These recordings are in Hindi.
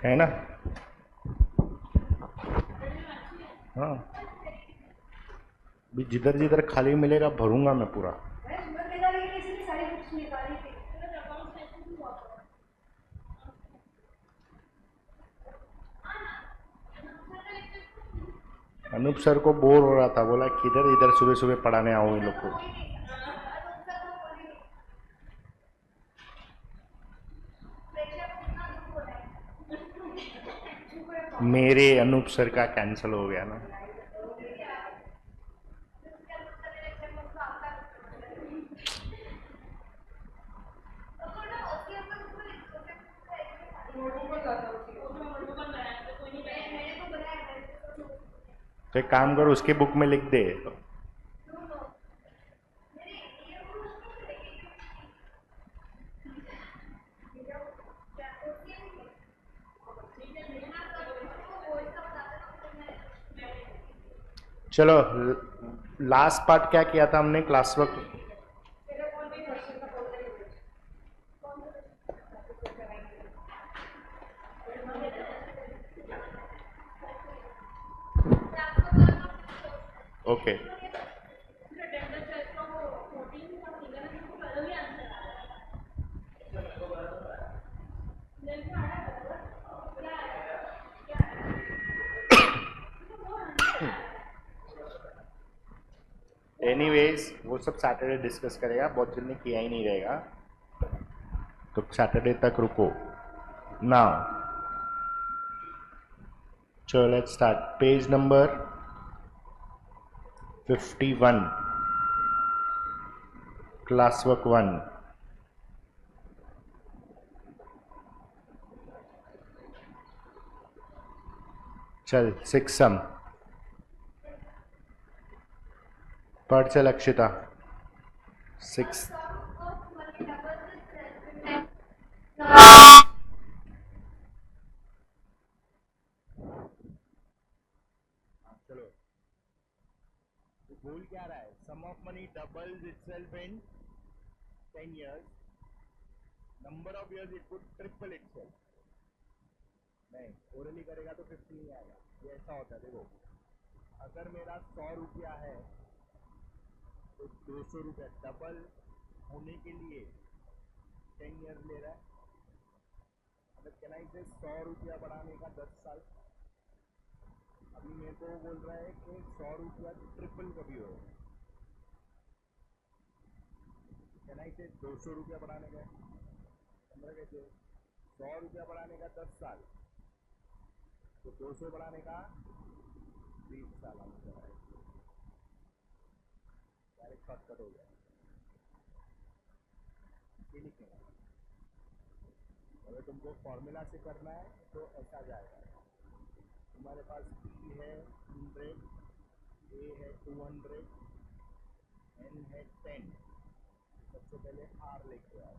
है ना। हाँ, भी जिधर जिधर खाली मिलेगा भरूंगा मैं पूरा। अनूप सर को बोर हो रहा था, बोला किधर इधर सुबह सुबह पढ़ाने आऊँ इन लोग को। मेरे अनूप सर का कैंसिल हो गया ना। तो एक काम करो, उसके बुक में लिख दे। चलो, लास्ट पार्ट क्या किया था हमने क्लास वर्क। ओके, एनीवेज वो सब सैटरडे डिस्कस करेगा, बहुत जल्दी किया ही नहीं रहेगा, तो सैटरडे तक रुको। नाउ चलो let's start. Page number 51, class work 1। चल 6 सम पढ़ चल अक्षिता। 6 चलो, गोल क्या रहा है? Sum of money doubles itself in 10 years, number of years it would triple itself. नहीं, ओरली करेगा तो 50 नहीं आएगा, ये ऐसा होता है। देखो, अगर मेरा 100 रुपया है तो 200 रुपया डबल होने के लिए 10 ईयर्स ले रहा है। मतलब कहना इसे 100 रुपया बढ़ाने का 10 साल। अभी मेरे को बोल रहा है कि 100 रुपया ट्रिपल कभी हो, कहना इसे 200 रुपया बढ़ाने का 15 कैसे, 100 रुपया बढ़ाने का 10 साल, तो 200 बढ़ाने का 20 साल आंसर है। डायरेक्ट शॉर्टकट हो गया, ये लिखेगा। अगर तुमको फॉर्मूला से करना है तो ऐसा जाएगा। तुम्हारे पास P है 100, A है 200, N है 10। सबसे पहले R लेके आओ।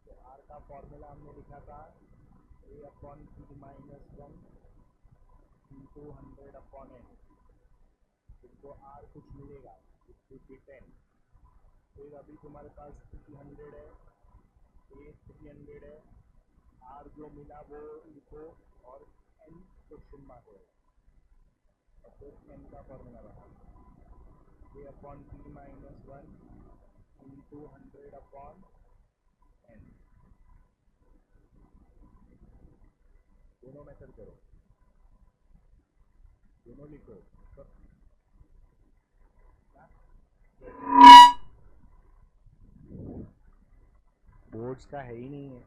तो R का फॉर्मूला हमने लिखा था A upon P minus 1 into 100 upon N। तुमको R कुछ मिलेगा, इट विल बी 10। फिर अभी तुम्हारे पास 300 है, A 300 है, R जो मिला वो लिखो और N क्वेश्चन मार्क है, और फिर N का फॉर्मूला बना A upon P minus 1 into 100 upon N। दोनों मेथड करो, दोनों लिखो। बोर्ड्स का है ही नहीं है।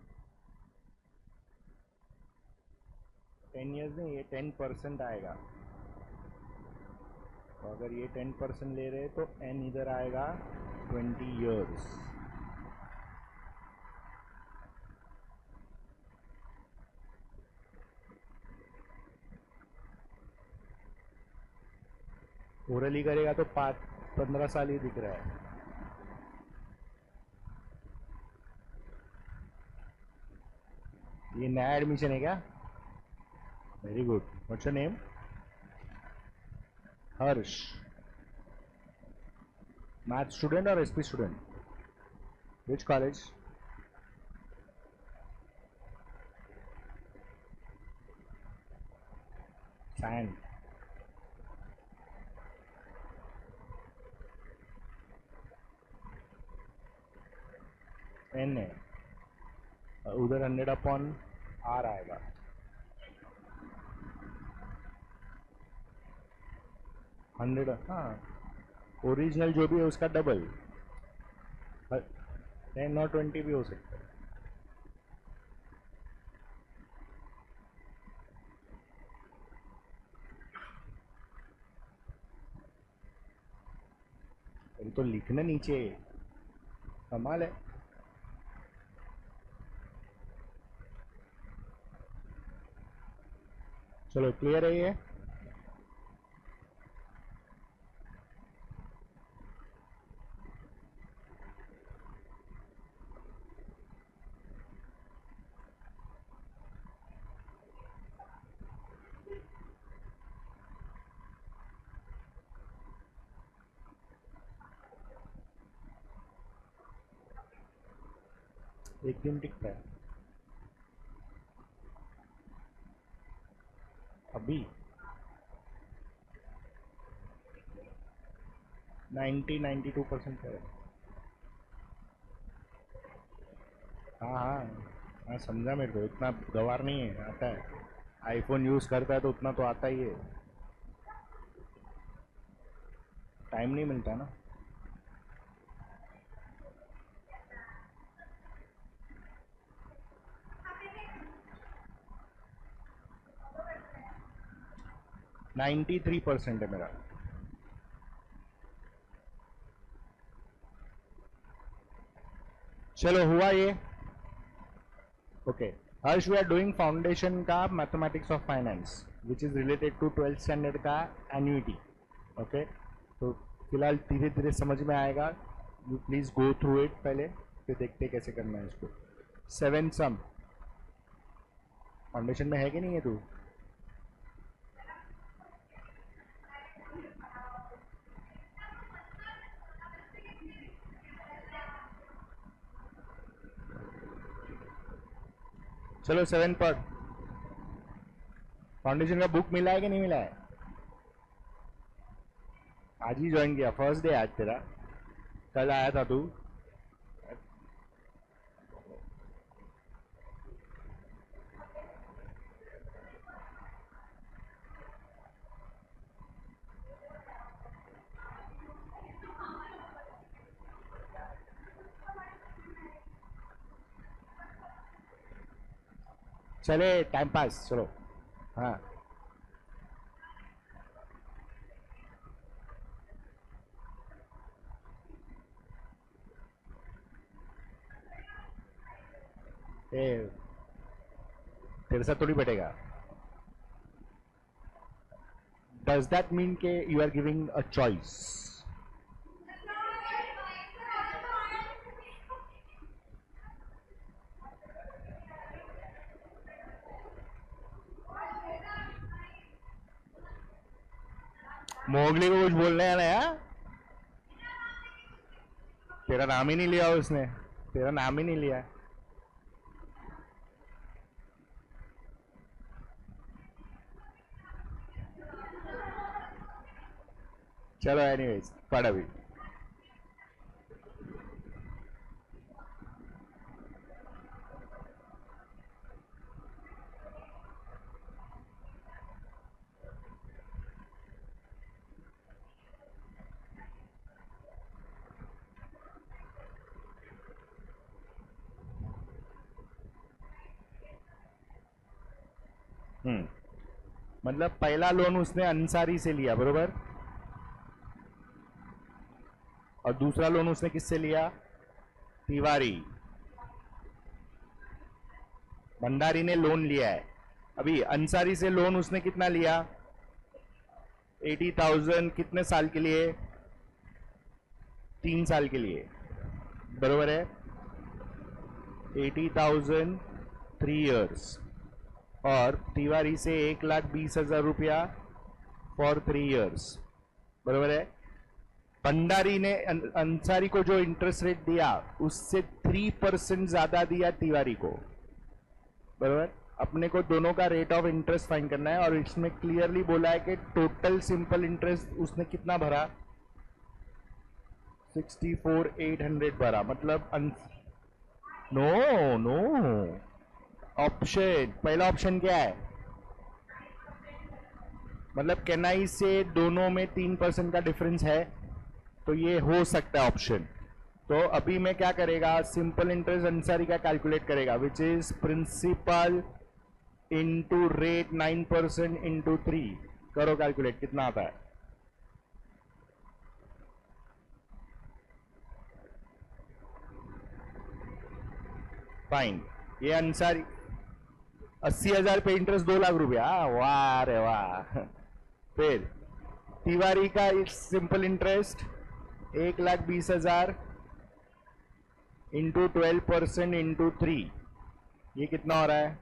10 ईयर्स नहीं, ये 10% आएगा। तो अगर ये 10% ले रहे तो N इधर आएगा 20 ईयर्स। ओरली करेगा तो 15 साल ही दिख रहा है। ये नया एडमिशन है क्या? Very good. What's your name? Harsh. Math student और SP student? Which college? Sand N है, उधर 100/R आएगा। 100, हाँ, ओरिजिनल जो भी है उसका डबल 10 और 20 भी हो सकता है। तो लिखना नीचे, कमाल है। चलो क्लियर है ये। एक दिन टिकता है अभी 92% है। हाँ हाँ हाँ, समझा मेरे को, इतना गवार नहीं है, आता है। आईफोन यूज़ करता है तो उतना तो आता ही है, टाइम नहीं मिलता ना। नाइन्टी 3% है मेरा। चलो हुआ ये। Okay Harsh, we are doing foundation का mathematics of finance which is related to 12th standard का एन्युइटी। ओके तो फिलहाल धीरे धीरे समझ में आएगा, you please go through it पहले, फिर देखते कैसे करना है इसको। 7 सम फाउंडेशन में है कि नहीं है तू? चलो 7 पर फाउंडेशन का बुक मिला है कि नहीं मिला है? आज ही ज्वाइन किया, फर्स्ट डे आज तेरा, कल आया था तू। चले टाइम पास, चलो। हाँ ए, तेरे साथ थोड़ी बैठेगा। डज दैट मीन के you are giving a choice? Mowgli को कुछ बोलने आना है? तेरा नाम ही नहीं लिया उसने, तेरा नाम ही नहीं लिया। चलो एनीवेज पढ़ अभी। मतलब पहला लोन उसने अंसारी से लिया, बरोबर, और दूसरा लोन उसने किससे लिया? तिवारी। भंडारी ने लोन लिया है। अभी अंसारी से लोन उसने कितना लिया? 80,000। कितने साल के लिए? 3 साल के लिए, बरोबर है। 80,000 3 years। और तिवारी से 1,20,000 रुपया फॉर 3 years, बरोबर है। भंडारी ने अंसारी को जो इंटरेस्ट रेट दिया उससे 3% ज्यादा दिया तिवारी को, बरोबर। अपने को दोनों का रेट ऑफ इंटरेस्ट फाइंड करना है और इसमें क्लियरली बोला है कि टोटल सिंपल इंटरेस्ट उसने कितना भरा 64,800 भरा मतलब नो नो ऑप्शन पहला ऑप्शन क्या है मतलब केनाई से दोनों में 3% का डिफरेंस है तो ये हो सकता है ऑप्शन। तो अभी मैं क्या करेगा सिंपल इंटरेस्ट अंसारी का कैलकुलेट करेगा which is principal into rate 9% into 3 करो कैलकुलेट कितना आता है फाइन ये अंसारी 80,000 पे इंटरेस्ट 2 लाख रुपया वाह रे वाह फिर तिवारी का सिंपल इंटरेस्ट 1,20,000 इंटू 12% इंटू 3 ये कितना हो रहा है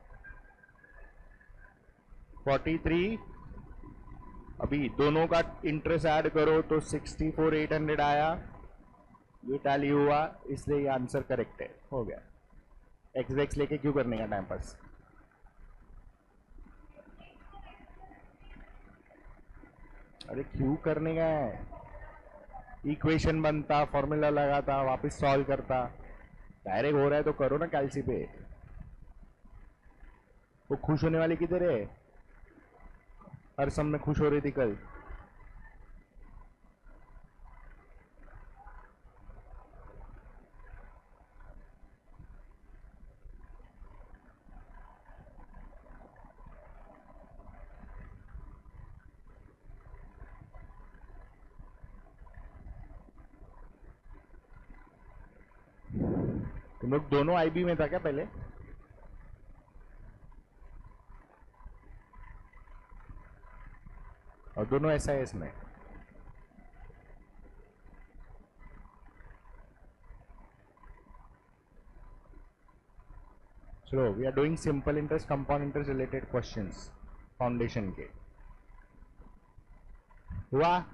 43 अभी दोनों का इंटरेस्ट ऐड करो तो 64,800 आया ये टैली हुआ इसलिए ये आंसर करेक्ट है हो गया एक्स लेके क्यों करने का टाइम पास अरे क्यों करने का है इक्वेशन बनता फॉर्मूला लगाता वापस सॉल्व करता डायरेक्ट हो रहा है तो करो ना कैलसी पे वो खुश होने वाली किधर है हर सम में खुश हो रही थी कल तुम लोग दोनों आईबी में था क्या पहले और दोनों एसआईएस में चलो we are doing simple interest compound interest related questions foundation के हुआ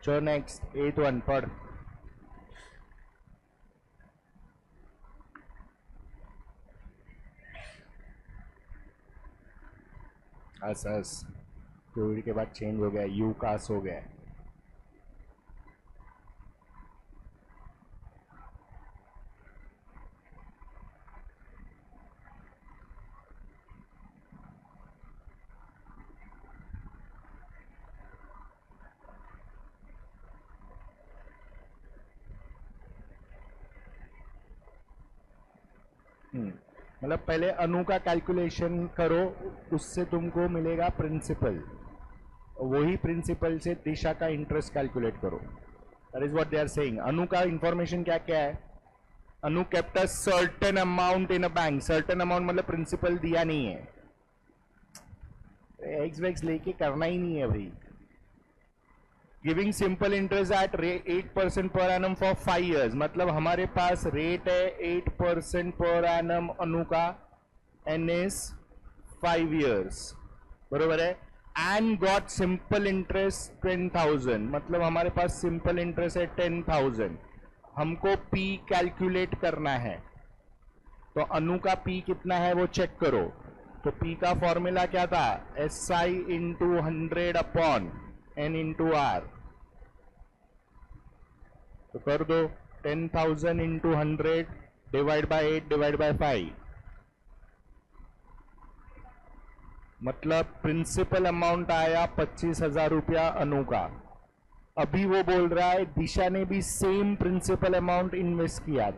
चलो नेक्स्ट 8th वन पढ़ अस कोविड के बाद चेंज हो गया यू कास हो गया मतलब पहले अनु का कैलकुलेशन करो उससे तुमको मिलेगा प्रिंसिपल वही प्रिंसिपल से दिशा का इंटरेस्ट कैलकुलेट करो that is what they are saying Anu का इंफॉर्मेशन क्या क्या है Anu kept a certain amount in a bank certain amount मतलब प्रिंसिपल दिया नहीं है एक्स वैक्स लेके करना ही नहीं है भाई giving simple interest eight 8% per annum for 5 years मतलब हमारे पास रेट है 8% पर एनम अनु का एन इज 5 years बरोबर है एंड गॉट सिंपल इंटरेस्ट 10,000 मतलब हमारे पास सिंपल इंटरेस्ट है 10,000 हमको पी कैलकुलेट करना है तो अनु का पी कितना है वो चेक करो तो पी का फॉर्मूला क्या था S I into 100 upon N into R तो कर दो 10,000 into 100 divide by 8 divide by 5 मतलब प्रिंसिपल अमाउंट आया 25,000 रुपया अनु का अभी वो बोल रहा है दिशा ने भी सेम प्रिंसिपल अमाउंट इन्वेस्ट किया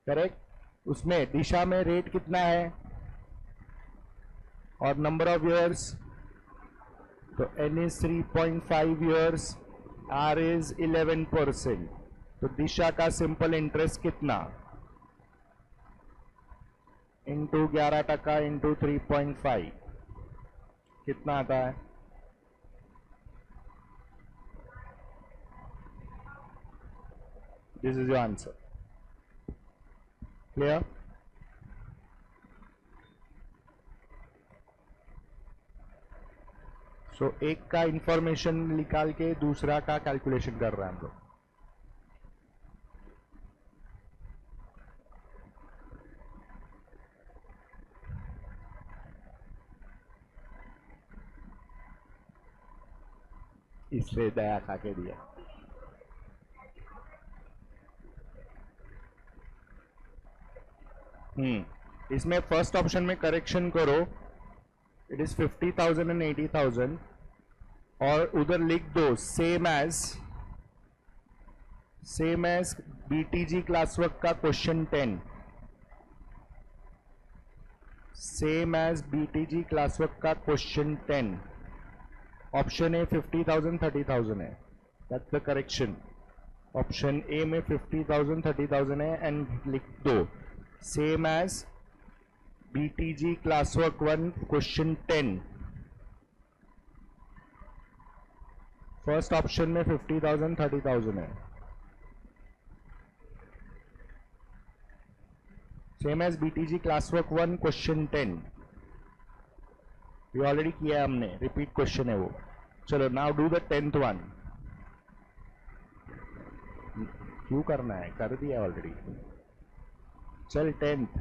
करेक्ट उसमें दिशा में रेट कितना है और नंबर ऑफ इयर्स तो N is 3.5 years R is 11% तो दिशा का सिंपल इंटरेस्ट कितना इंटू 11% इंटू 3.5 कितना आता है this is your answer. Clear? So एक का इंफॉर्मेशन निकाल के दूसरा का कैलकुलेशन कर रहे हैं हम लोग. इससे दया खा के दिया. इसमें फर्स्ट ऑप्शन में करेक्शन करो. इट इज 50,000 एंड 80,000 और उधर लिख दो same as BTG class work का question 10. Same as BTG class work का क्वेश्चन 10. ऑप्शन ए 50,000 30,000 है. That's the correction. Option A में 50,000 30,000 है एंड लिख दो same as BTG class work 1 question 10. First option में 50,000 30,000 है. Same as BTG class work 1 question 10. ये ऑलरेडी किया है हमने. रिपीट क्वेश्चन है वो. चलो now do the 10th one. क्यों करना है? कर दिया ऑलरेडी. चल 10th.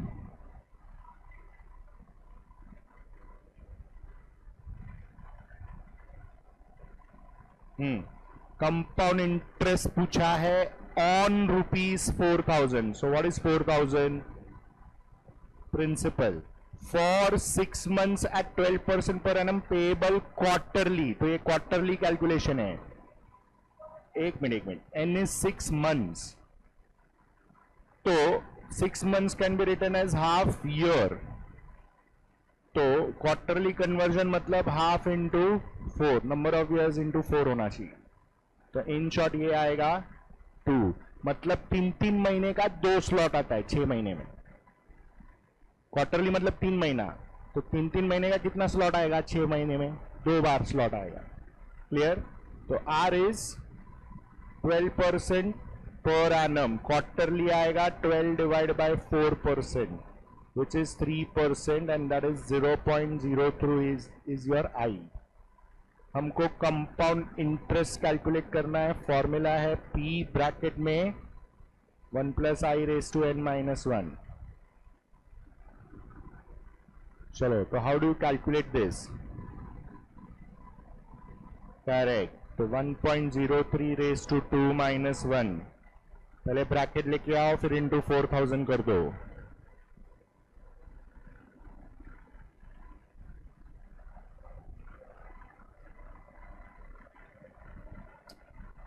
कंपाउंड इंटरेस्ट पूछा है on ₹4,000. So what is 4,000? Principal for 6 months at 12% per annum payable quarterly. तो ये क्वार्टरली कैलकुलेशन है. एक मिनट. N is 6 months. तो 6 months can be written as half year. तो क्वार्टरली कन्वर्जन मतलब half into 4, number of years into 4 होना चाहिए. तो इन शॉर्ट ये आएगा 2. मतलब 3 महीने का 2 स्लॉट आता है 6 महीने में. क्वार्टरली मतलब 3 महीना. तो 3 महीने का कितना स्लॉट आएगा? 6 महीने में 2 बार स्लॉट आएगा. क्लियर? तो आर इज 12% पर एनम. क्वार्टरली आएगा 12 divide by 4%, which is 3%, and that is 0.03 is your I. हमको कंपाउंड इंटरेस्ट कैलकुलेट करना है. फॉर्मूला है P ब्रैकेट में 1 + I raised to n - 1. चलो तो how do you calculate this? Correct. तो 1.03 raised to 2 - 1. पहले ब्रैकेट लेके आओ, फिर इंटू 4,000 कर दो.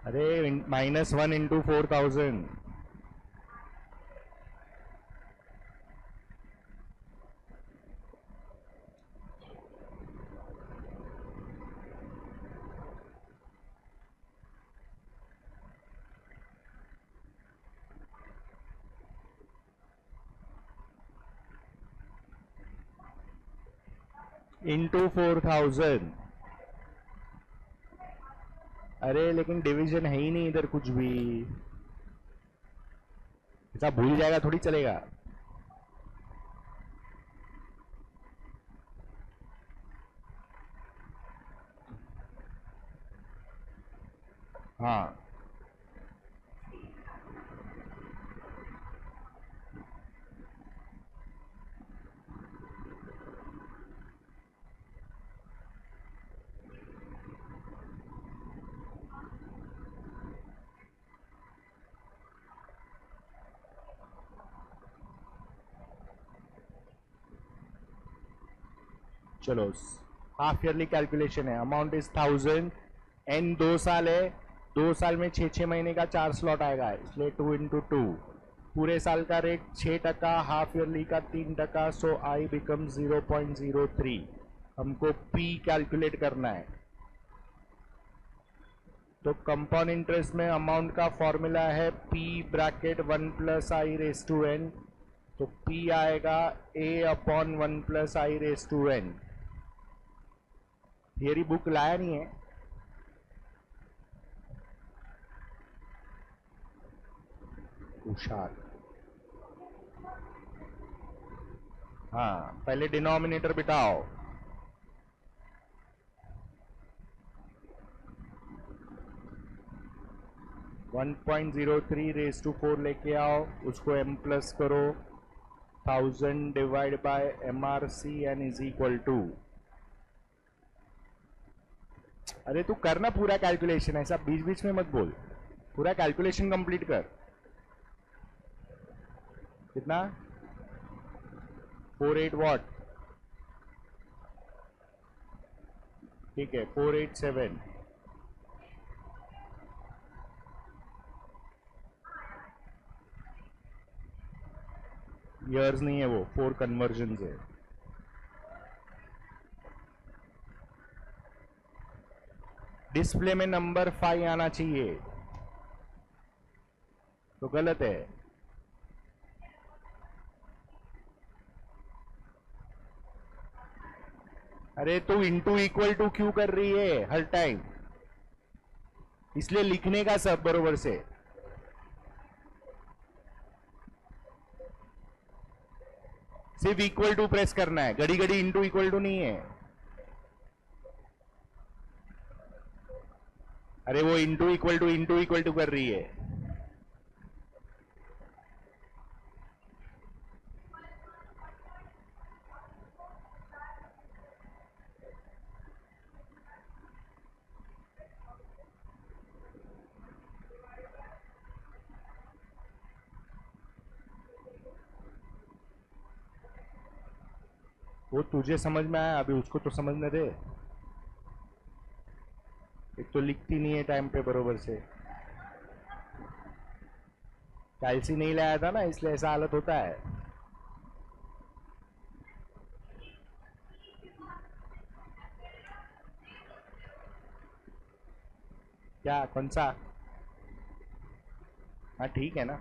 अरे -1 इंटू 4,000. इंटू 4,000. अरे लेकिन डिवीजन है ही नहीं इधर कुछ भी. ऐसा भूल जाएगा थोड़ी चलेगा. हाँ चलो हाफ ईयरली कैलकुलेशन है. Amount is 1,000. एन 2 साल है. 2 साल में 6 महीने का 4 स्लॉट आएगा, इसलिए 2 × 2. पूरे साल का रेट 6%, हाफ ईयरली का 3%. सो आई बिकम 0.03. हमको पी कैलकुलेट करना है. तो कंपाउंड इंटरेस्ट में अमाउंट का फॉर्मूला है P bracket 1 + I raised to n. तो पी आएगा A/1 + I raised to n. Theory book लाया नहीं है. तुषार। हाँ, पहले डिनोमिनेटर बिठाओ। 1.03 रेस टू 4 लेके आओ, उसको m प्लस करो, 1000 divide by MRC N is equal to. अरे तू करना पूरा कैलकुलेशन, ऐसा बीच बीच में मत बोल, पूरा कैलकुलेशन कंप्लीट कर। कितना? 48 वॉट, ठीक है, 487। ईयर्स नहीं है वो, 4 कन्वर्जन है। डिस्प्ले में नंबर 5 आना चाहिए, तो गलत है। अरे तू इंटू इक्वल टू क्यों कर रही है हर टाइम? इसलिए लिखने का सब बरोबर से। सिर्फ इक्वल टू प्रेस करना है, घड़ी घड़ी इंटू इक्वल टू नहीं है। अरे वो इंटू इक्वल टू कर रही है। वो तुझे समझ में आया, अभी उसको तो समझने दे। एक तो लिखती नहीं है टाइम पे बरोबर से, कैल्सी नहीं लाया था ना, इसलिए ऐसा हालत होता है। क्या, कौन सा? हाँ ठीक है ना।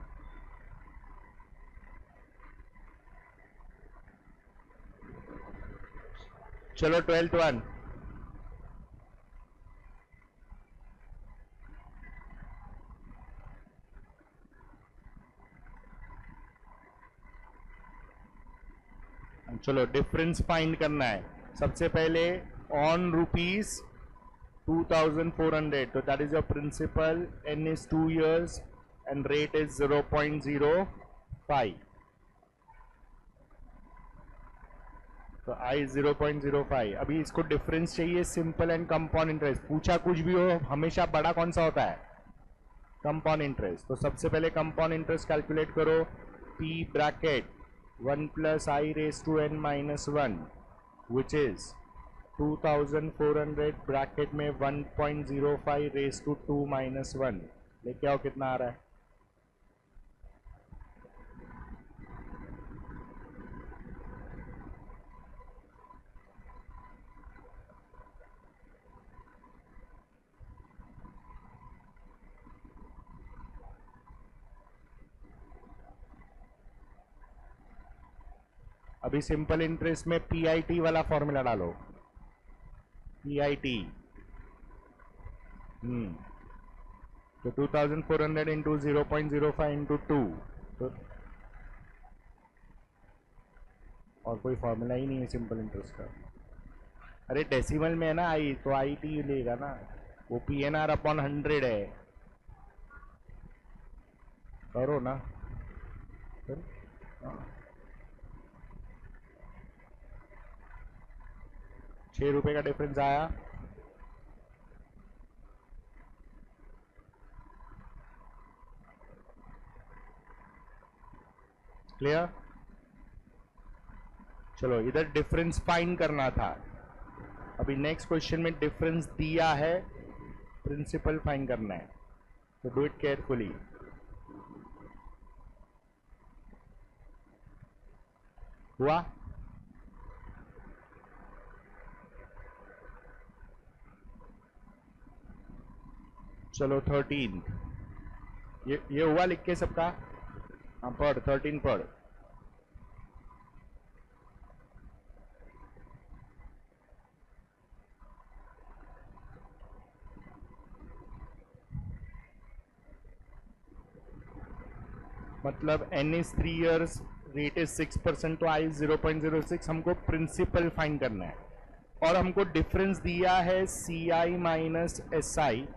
चलो 12th वन। चलो डिफरेंस फाइंड करना है। सबसे पहले ऑन रुपीज 2400, तो that is your principal, N is 2 years and rate is 0.05, तो आई 0.05। अभी इसको डिफरेंस चाहिए सिंपल एंड कंपाउंड इंटरेस्ट। पूछा कुछ भी हो, हमेशा बड़ा कौन सा होता है? Compound interest. तो सबसे पहले कंपाउंड इंटरेस्ट कैलकुलेट करो, P bracket 1 plus I raise to n minus 1 which is 2400 bracket में 1.05 रेस टू 2 माइनस 1, लेके आओ कितना आ रहा है? अभी सिंपल इंटरेस्ट में PIT वाला फॉर्मूला डालो, PIT। तो 2400 इंटू 0.05 इंटू 2, तो और कोई फॉर्मूला ही नहीं है सिंपल इंटरेस्ट का। अरे डेसिमल में है ना आई, तो IT लेगा ना, वो PNR अपॉन 100 है। करो ना, करो। हाँ। 6 रुपए का डिफरेंस आया। क्लियर? चलो इधर डिफरेंस फाइंड करना था। अभी नेक्स्ट क्वेश्चन में डिफरेंस दिया है, प्रिंसिपल फाइंड करना है, तो डू इट केयरफुली। हुआ? चलो 13, ये हुआ लिख के सबका? हाँ पढ़, 13 पढ़। मतलब n is 3 years, rate is 6%, तो i इज 0.06. हमको प्रिंसिपल फाइंड करना है और हमको डिफरेंस दिया है ci माइनस si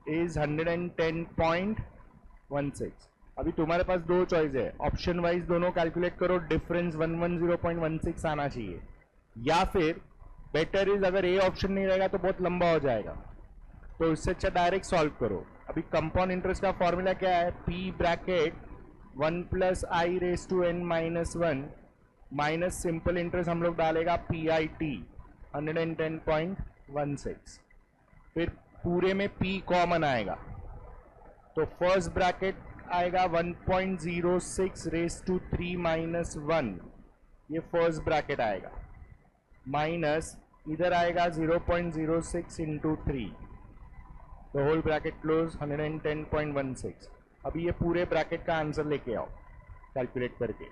इज 110.16. अभी तुम्हारे पास दो चॉइस है, ऑप्शन वाइज दोनों कैलकुलेट करो, डिफरेंस 110.16 आना चाहिए, या फिर बेटर इज अगर ए ऑप्शन नहीं रहेगा तो बहुत लंबा हो जाएगा, तो इससे अच्छा डायरेक्ट सॉल्व करो. अभी कंपाउंड इंटरेस्ट का फॉर्मूला क्या है, P bracket 1 plus I raise to N minus 1 minus simple interest हम लोग डालेगा पी आई टी 110.16. फिर पूरे में p कॉमन आएगा, तो फर्स्ट ब्रैकेट आएगा 1.06 रेस टू 3 माइनस 1, ये फर्स्ट ब्रैकेट आएगा, माइनस इधर आएगा 0.06 इंटू 3, तो होल ब्रैकेट क्लोज 110.16. अभी ये पूरे ब्रैकेट का आंसर लेके आओ कैलकुलेट करके.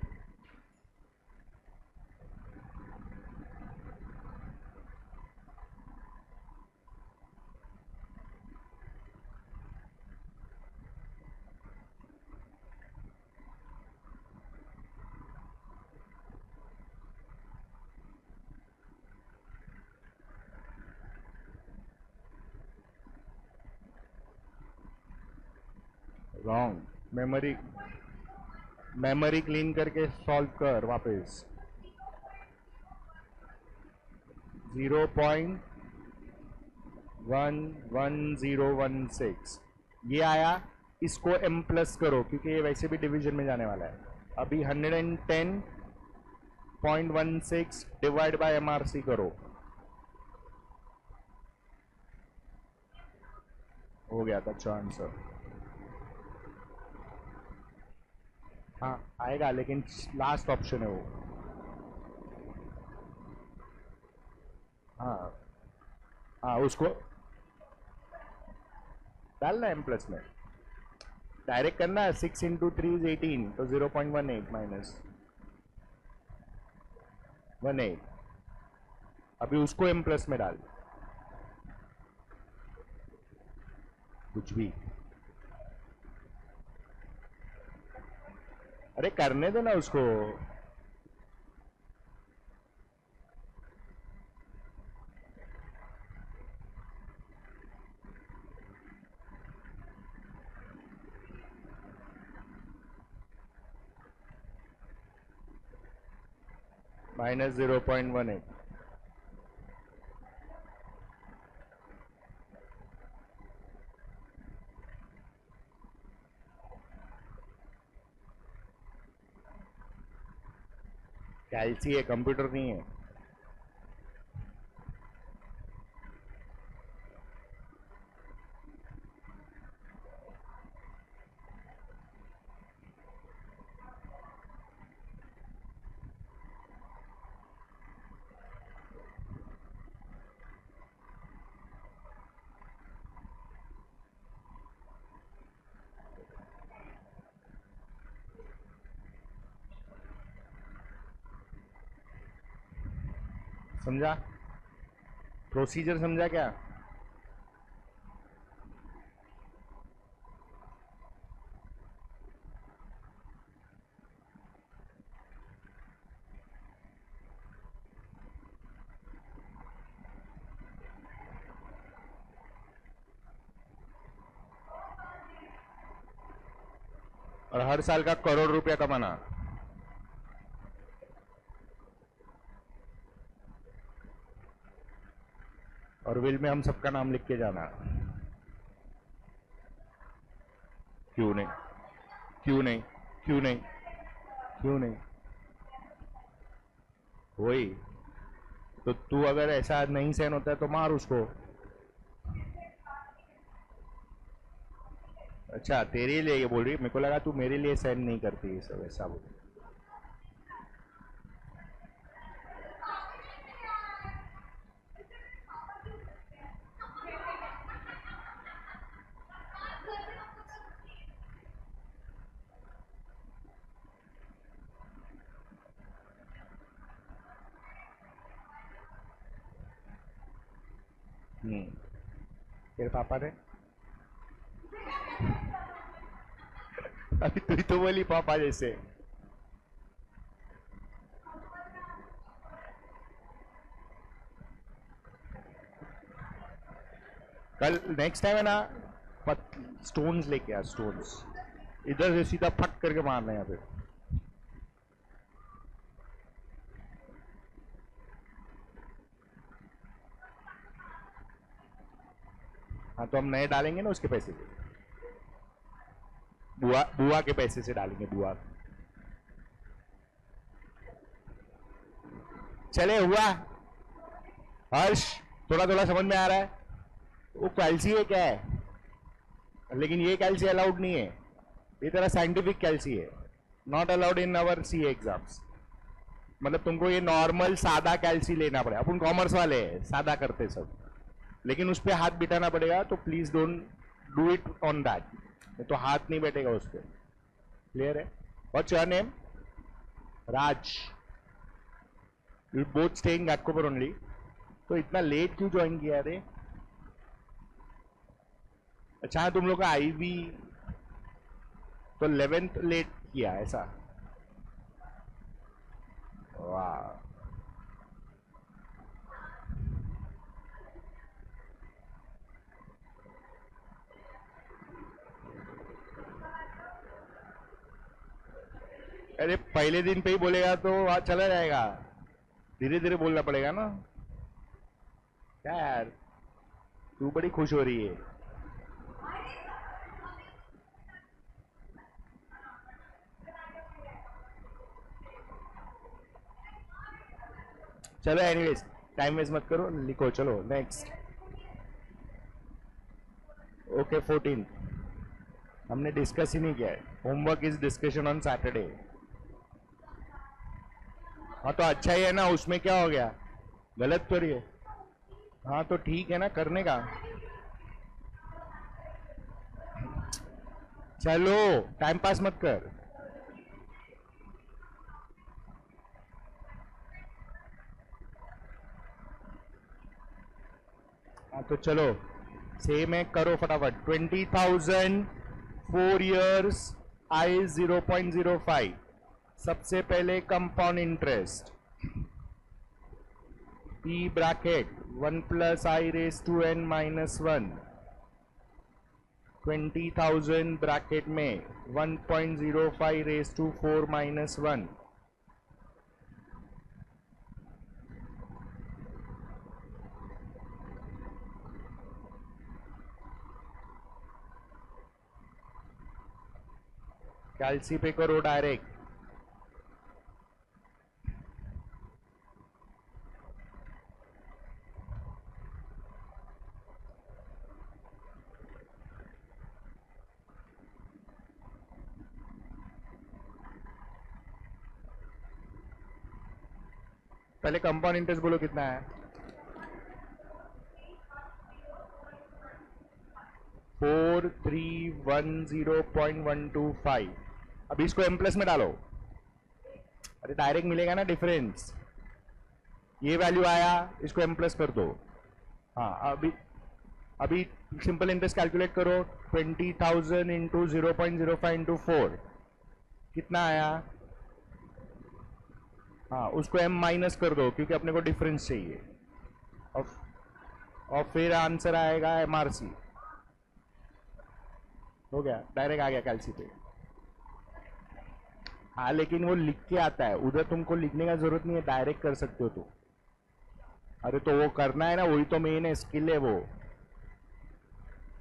रॉन्ग. मेमोरी क्लीन करके सॉल्व कर वापस. 0.11016 ये आया, इसको m प्लस करो क्योंकि ये वैसे भी डिवीजन में जाने वाला है. अभी 110.16 डिवाइड बाय MRC करो, हो गया था आंसर. हाँ आएगा, लेकिन लास्ट ऑप्शन है वो. हाँ हाँ, उसको डालना एम प्लस में, डायरेक्ट करना है. 6 इंटू 3 इज 18, तो 0.18 माइनस 18. अभी उसको एम प्लस में डाल, कुछ भी. अरे करने दो ना उसको. माइनस 0.18. कैलसी है, कंप्यूटर नहीं है. समझा प्रोसीजर, समझा क्या. और हर साल का करोड़ रुपया कमाना. और विल में हम सबका नाम लिख के जाना. क्यों नहीं, क्यों नहीं, क्यों नहीं, क्यों नहीं. वही तो, तू अगर ऐसा नहीं सहन होता है तो मार उसको. अच्छा तेरे लिए ये बोल रही है, मेरे को लगा तू मेरे लिए सहन नहीं करती ये सब, ऐसा बोल. तेरे पापा ने अभी तू ही तो बोली पापा जैसे। कल नेक्स्ट टाइम है ना, स्टोन्स लेके आ, स्टोन्स इधर से सीधा फट करके मारना है यहाँ पे। हाँ तो हम नए डालेंगे ना उसके पैसे से, बुआ बुआ के पैसे से डालेंगे, बुआ। चले हुआ हर्ष, थोड़ा थोड़ा समझ में आ रहा है। वो कैल्सी है क्या है, लेकिन ये कैल्सी अलाउड नहीं है, ये तेरा साइंटिफिक कैल्सी है, not allowed in our C exams. मतलब तुमको ये नॉर्मल सादा कैल्सी लेना पड़ेगा, अपन कॉमर्स वाले हैं, सादा करते सब, लेकिन उस पर हाथ बिठाना पड़ेगा, तो please don't do it on that, तो हाथ नहीं बैठेगा उस पर। क्लियर है? What's your name? Raj. You both staying Ghatkopar only. तो इतना लेट क्यों ज्वाइन किया रे? अच्छा तुम लोग का आईवी तो 11th लेट किया ऐसा? वाह। अरे पहले दिन पे ही बोलेगा तो वहां चला जाएगा, धीरे धीरे बोलना पड़ेगा ना। क्या यार, तू बड़ी खुश हो रही है। चलो एनीवेज, टाइम वेस्ट मत करो, लिखो चलो नेक्स्ट। ओके 14 हमने डिस्कस ही नहीं किया है, homework is discussion on Saturday. हाँ तो अच्छा ही है ना, उसमें क्या हो गया, गलत तो रही है। हाँ तो ठीक है ना करने का। चलो टाइम पास मत कर। हाँ तो चलो सेम है, करो फटाफट। 20,000 4 years I 0.05। सबसे पहले compound interest P bracket 1 plus I raise to n minus 1, 20,000 bracket में 1.05 रेस टू 4 माइनस 1। कैल्सी पे करो डायरेक्ट। पहले कंपाउंड इंटरेस्ट बोलो कितना है? 4310.125। अभी इसको m प्लस में डालो। अरे डायरेक्ट मिलेगा ना डिफरेंस, ये वैल्यू आया, इसको m प्लस कर दो। हाँ अभी अभी सिंपल इंटरेस्ट कैलकुलेट करो, 20,000 इंटू 0.05 इंटू 4 कितना आया? हाँ उसको m माइनस कर दो क्योंकि अपने को डिफरेंस चाहिए, और फिर आंसर आएगा MRC। हो गया, डायरेक्ट आ गया कैल्सी पे। हाँ लेकिन वो लिख के आता है उधर, तुमको लिखने का जरूरत नहीं है, डायरेक्ट कर सकते हो तो। अरे तो वो करना है ना, वही तो मेन है, स्किल है वो,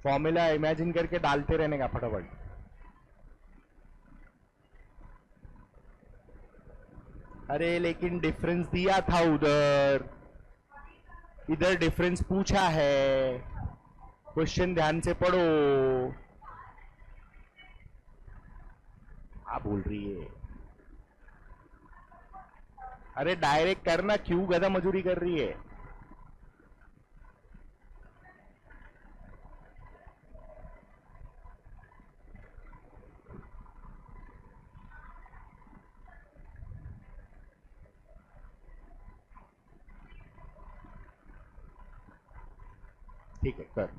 फॉर्मूला इमेजिन करके डालते रहने का फटाफट। अरे लेकिन डिफरेंस दिया था उधर, इधर डिफरेंस पूछा है, क्वेश्चन ध्यान से पढ़ो। आप बोल रही है, अरे डायरेक्ट करना, क्यों गधा मजूरी कर रही है? ठीक है कर।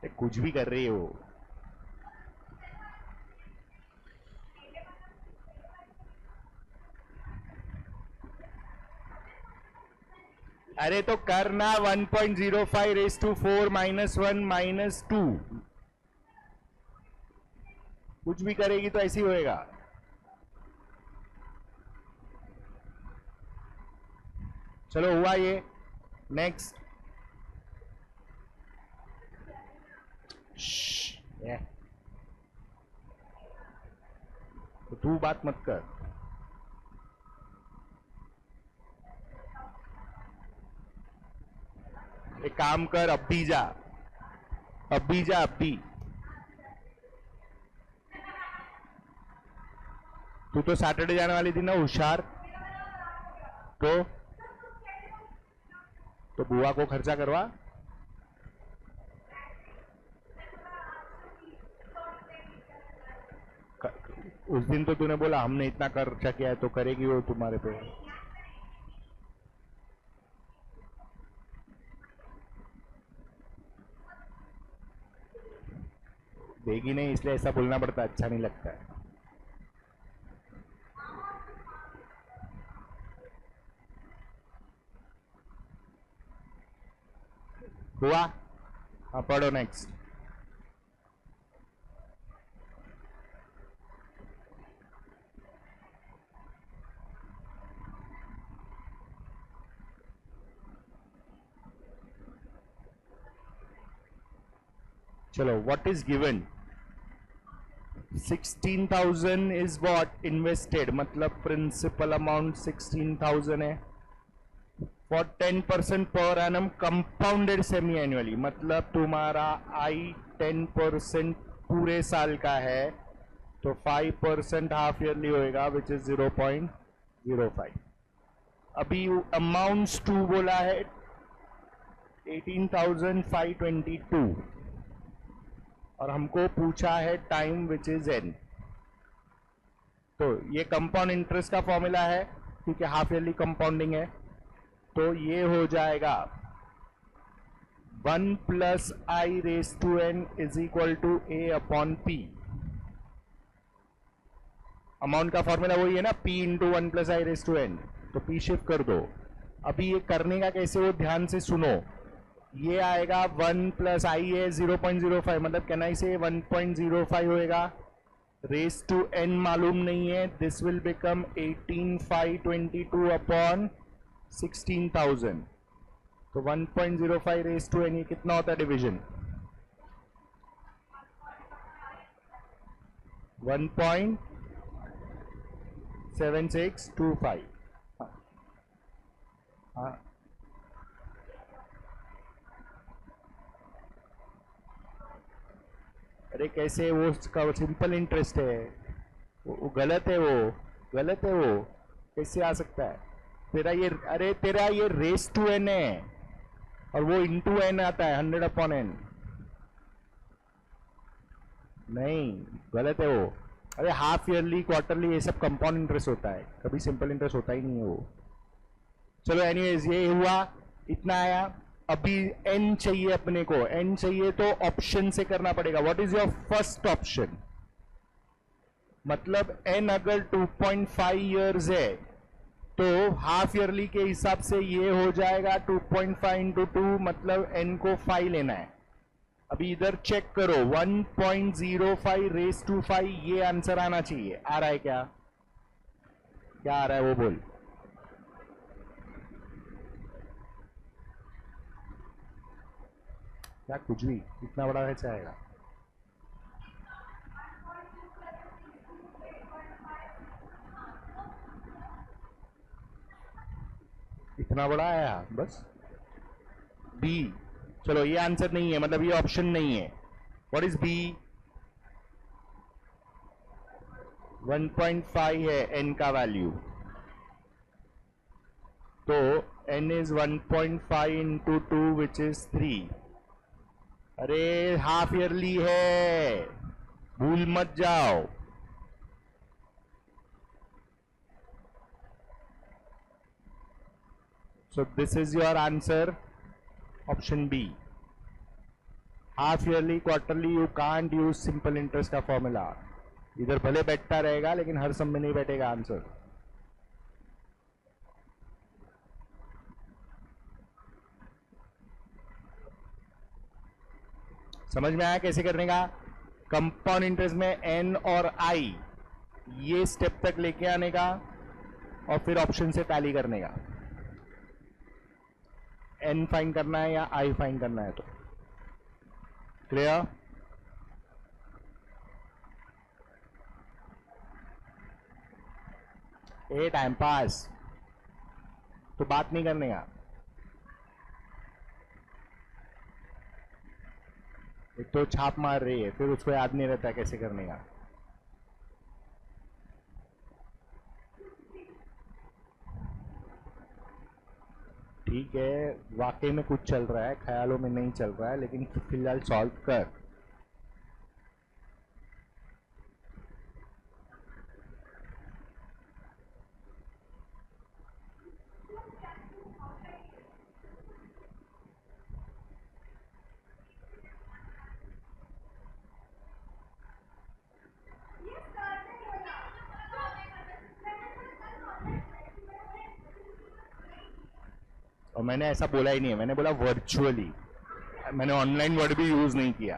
कुछ भी कर रही हो। अरे तो करना 1.05 रेस टू 4 -1 -2, कुछ भी करेगी तो ऐसे ही होएगा। चलो हुआ ये। नेक्स्ट। तो तू बात मत कर। एक काम कर, अब भी जा, अब भी जा, अब भी। तू तो सैटरडे जाने वाली थी ना होशियार। तो बुआ को खर्चा करवा। उस दिन तो तूने बोला हमने इतना खर्चा किया है, तो करेगी वो तुम्हारे पे। देगी नहीं, इसलिए ऐसा बोलना पड़ता, अच्छा नहीं लगता है। हुआ? हाँ पढ़ो नेक्स्ट। चलो, what is given? 16,000 is what invested, मतलब प्रिंसिपल अमाउंट 16,000 है। For 10% per annum compounded semi annually, मतलब तुम्हारा आई 10% पूरे साल का है, तो 5% हाफ ईयरली होएगा, विच इज 0.05। अभी अमाउंट्स टू बोला है 18,522 और हमको पूछा है टाइम विच इज एन। तो ये कंपाउंड इंटरेस्ट का फॉर्मूला है क्योंकि हाफ ईयरली कंपाउंडिंग है, तो ये हो जाएगा 1 + i⁻n is equal to a/p। Amount का फॉर्मूला वही है ना, p × 1 + i⁻n, तो p शिफ्ट कर दो। अभी ये करने का कैसे, वो ध्यान से सुनो। ये आएगा 1 + i है 0.05, मतलब कहना इसे 1.05 होएगा। रेस टू n मालूम नहीं है, दिस विल बिकम 18,522 अपॉन 16,000। तो 1.05 रेस टू n, ये कितना होता है डिवीजन? 1.7625। हाँ, अरे कैसे, वो उसका सिंपल इंटरेस्ट है, वो गलत है, वो गलत है, वो कैसे आ सकता है? तेरा ये, अरे तेरा ये रेस टू एन है और वो इंटू एन आता है 100/n। नहीं, गलत है वो। अरे हाफ ईयरली, क्वार्टरली, ये सब कंपाउंड इंटरेस्ट होता है, कभी सिंपल इंटरेस्ट होता ही नहीं है वो। चलो एनीवेज, ये हुआ, इतना आया। अभी n चाहिए अपने को, n चाहिए तो ऑप्शन से करना पड़ेगा। What is your first option? मतलब n अगर 2.5 इयर्स है तो हाफ ईयरली के हिसाब से ये हो जाएगा 2.5 × 2, मतलब n को 5 लेना है। अभी इधर चेक करो, 1.05 रेस टू 5, ये आंसर आना चाहिए। आ रहा है क्या? क्या आ रहा है वो बोल। क्या कुछ भी, इतना बड़ा कैसे आएगा? इतना बड़ा आया बस। बी, चलो ये आंसर नहीं है, मतलब ये ऑप्शन नहीं है। What is B? 1.5 है n का वैल्यू, तो n इज 1.5 × 2 विच इज 3। अरे हाफ ईयरली है, भूल मत जाओ। So this is your answer, option B. Half yearly quarterly you can't use simple interest का फॉर्मूला. इधर भले बैठता रहेगा लेकिन हर सम में नहीं बैठेगा आंसर. समझ में आया कैसे करने का? कंपाउंड इंटरेस्ट में एन और आई ये स्टेप तक लेके आने का और फिर ऑप्शन से टैली करने का. एन फाइंड करना है या आई फाइंड करना है तो क्लियर. ए टाइम पास तो बात नहीं करने का. एक तो छाप मार रही है फिर उसको याद नहीं रहता कैसे करने का. ठीक है वाकई में कुछ चल रहा है, ख्यालों में नहीं चल रहा है, लेकिन फिलहाल सॉल्व कर. और मैंने ऐसा बोला ही नहीं है, मैंने बोला वर्चुअली. मैंने ऑनलाइन वर्ड भी यूज नहीं किया.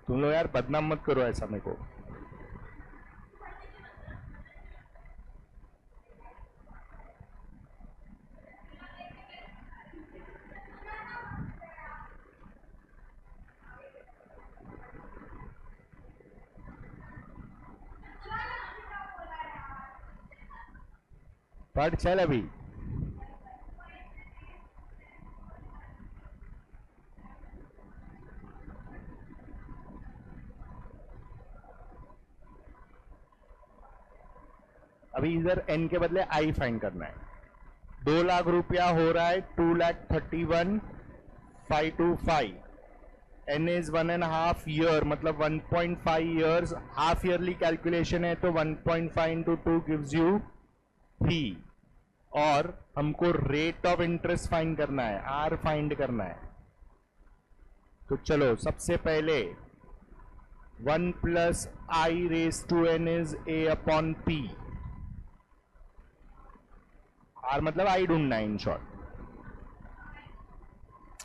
तुम लोग यार बदनाम मत करो ऐसा मेरे को. पढ़ चल अभी. अभी इधर एन के बदले आई फाइंड करना है. 2 लाख रुपया हो रहा है 2,31,525. एन इज 1.5 ईयर मतलब 1.5 ईयर्स. हाफ ईयरली कैलकुलेशन है तो 1.5 इंटू 2 गिव्स यू 3. और हमको रेट ऑफ इंटरेस्ट फाइंड करना है, आर फाइंड करना है. तो चलो सबसे पहले 1 plus I raise to N is A upon P. R मतलब आई ढूंढना है इन शॉर्ट.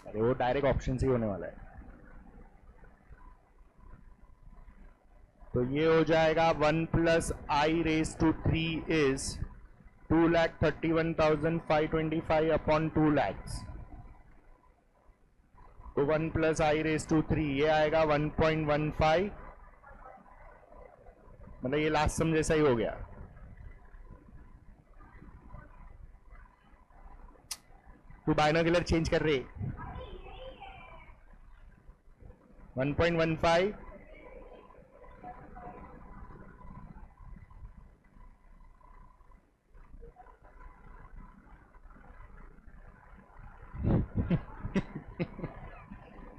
अरे वो डायरेक्ट ऑप्शन से ही होने वाला है. तो ये हो जाएगा 1 plus I raise to 3 is 2,31,525 upon 2 lakhs. तो 1 प्लस आई रेस टू 3 ये आएगा 1.15. मतलब ये लास्ट सम जैसा ही हो गया. तू बाइनोकुलर चेंज कर रहे. 1.15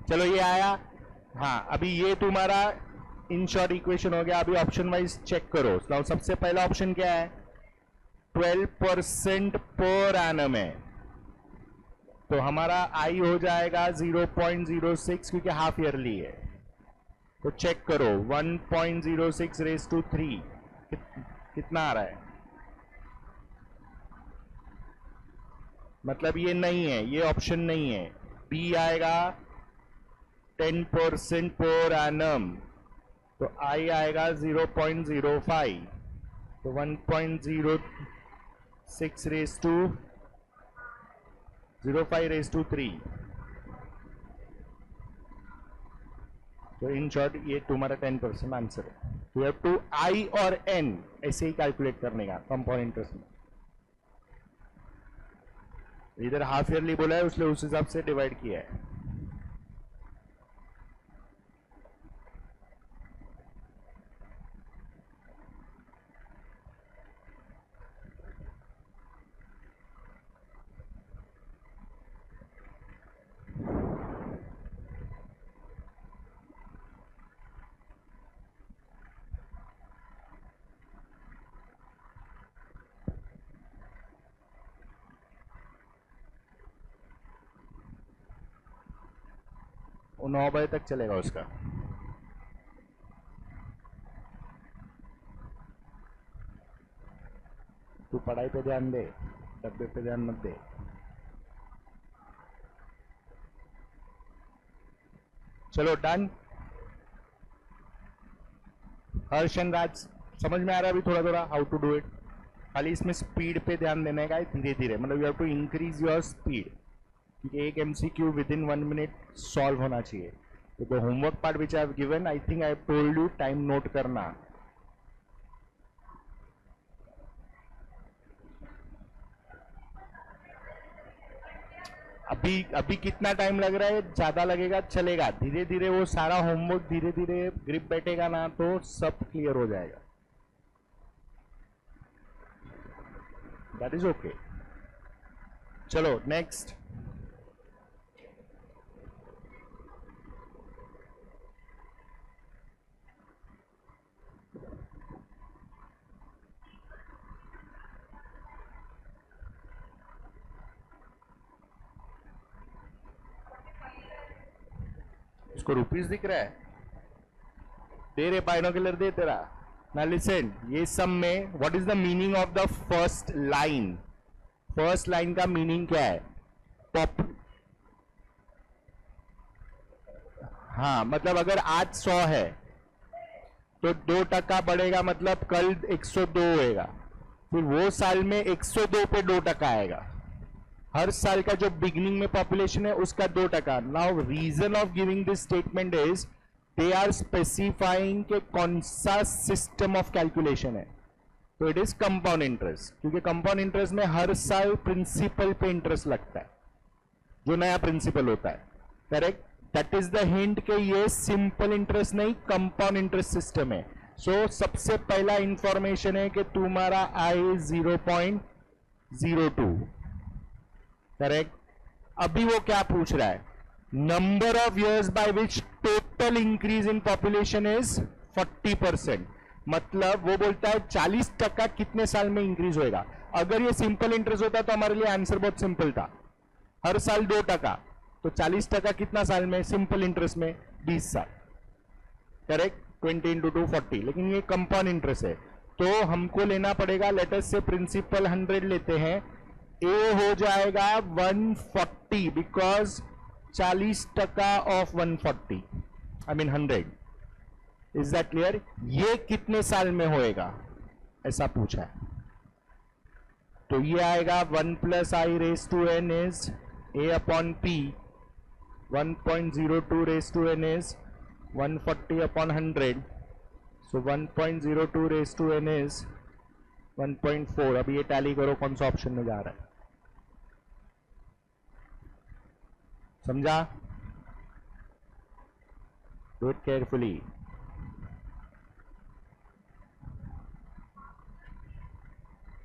चलो ये आया. हाँ अभी ये तुम्हारा इन शॉर्ट इक्वेशन हो गया. अभी ऑप्शन वाइज चेक करो. सबसे पहला ऑप्शन क्या है? 12% पर एनम है तो हमारा आई हो जाएगा 0.06 क्योंकि हाफ ईयरली है. तो चेक करो 1.06 रेस टू 3 कितना आ रहा है. मतलब ये नहीं है, ये ऑप्शन नहीं है. बी आएगा 10% पर एनम तो आई आएगा 0.05. तो 1.06 रेस टू 0.5 रेस टू 3. तो इन शॉर्ट ये तुम्हारा 10% आंसर है. यू हैव टू आई और एन ऐसे ही कैलकुलेट करने का कंपाउंड इंटरेस्ट में. इधर हाफ ईयरली बोला है उसने उस हिसाब से डिवाइड किया है. वो 9 बजे तक चलेगा उसका। तू पढ़ाई पे ध्यान दे, डब्बे पे ध्यान मत दे। चलो डन। हर्ष एंड राज समझ में आ रहा है अभी थोड़ा थोड़ा हाउ टू डू इट। खाली इसमें स्पीड पे ध्यान देने का है, धीरे धीरे, मतलब you have to increase your speed, क्योंकि एक MCQ within 1 minute solve होना चाहिए। तो the homework part which I have given, I think I have told you, time note करना। अभी अभी कितना टाइम लग रहा है, ज्यादा लगेगा चलेगा, धीरे धीरे वो सारा होमवर्क धीरे धीरे ग्रिप बैठेगा ना तो सब क्लियर हो जाएगा। That is okay. चलो नेक्स्ट। इसको रुपीस दिख रहा है, दे रे बाइनोकुलर दे तेरा। ना लिसन, ये सब में what is the meaning of the first line? First line का मीनिंग क्या है? पॉप, हाँ मतलब अगर आज 100 है तो 2% बढ़ेगा, मतलब कल 102 होएगा, फिर वो साल में 102 पे 2% आएगा। हर साल का जो बिगिनिंग में पॉपुलेशन है उसका 2%। Now reason of giving this statement is they are specifying के कौन सा सिस्टम ऑफ कैलकुलेशन है। तो इट इज कंपाउंड इंटरेस्ट, क्योंकि कंपाउंड इंटरेस्ट में हर साल प्रिंसिपल पे इंटरेस्ट लगता है, जो नया प्रिंसिपल होता है, correct. That is the hint के ये सिंपल इंटरेस्ट नहीं, कंपाउंड इंटरेस्ट सिस्टम है। सो सबसे पहला इंफॉर्मेशन है कि तुम्हारा आई 0.02, करेक्ट। अभी वो क्या पूछ रहा है? Number of years by which total increase in population is 40%। मतलब वो बोलता है 40% कितने साल में इंक्रीज होएगा। अगर ये सिंपल इंटरेस्ट होता तो हमारे लिए आंसर बहुत सिंपल था, हर साल 2%, तो 40% कितना साल में? सिंपल इंटरेस्ट में 20 साल, करेक्ट। 20 इंटू 2 40। लेकिन ये कंपाउंड इंटरेस्ट है तो हमको लेना पड़ेगा, लेटस से प्रिंसिपल 100 लेते हैं, ए हो जाएगा 140, because 40% of 140 I mean 100। Is that clear? ये कितने साल में होएगा ऐसा पूछा है। तो ये आएगा 1 plus I raise to N is A upon P, 1.02 raise to N is 140 upon 100, so 1.02 raise to N is 1.4। अभी ये टैली करो कौन सा ऑप्शन में जा रहा है, समझा? Do it carefully.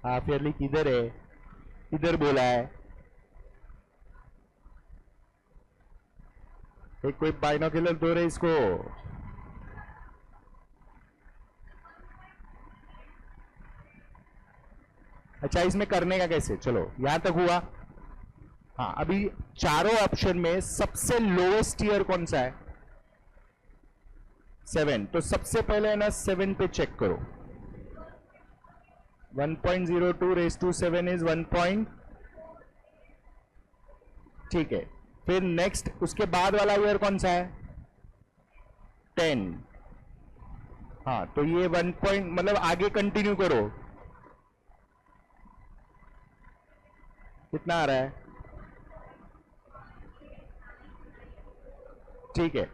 Half yearly किधर है? किधर बोला है? एक कोई बाइनोकुलर दो रहे इसको। अच्छा इसमें करने का कैसे? चलो यहां तक हुआ। हाँ अभी चारों ऑप्शन में सबसे लोएस्ट ईयर कौन सा है? 7। तो सबसे पहले है ना 7 पे चेक करो। 1.02 रेस टू 7 इज 1 पॉइंट, ठीक है। फिर नेक्स्ट उसके बाद वाला ईयर कौन सा है? 10। हाँ तो ये 1 पॉइंट, मतलब आगे कंटिन्यू करो, कितना आ रहा है? ठीक है।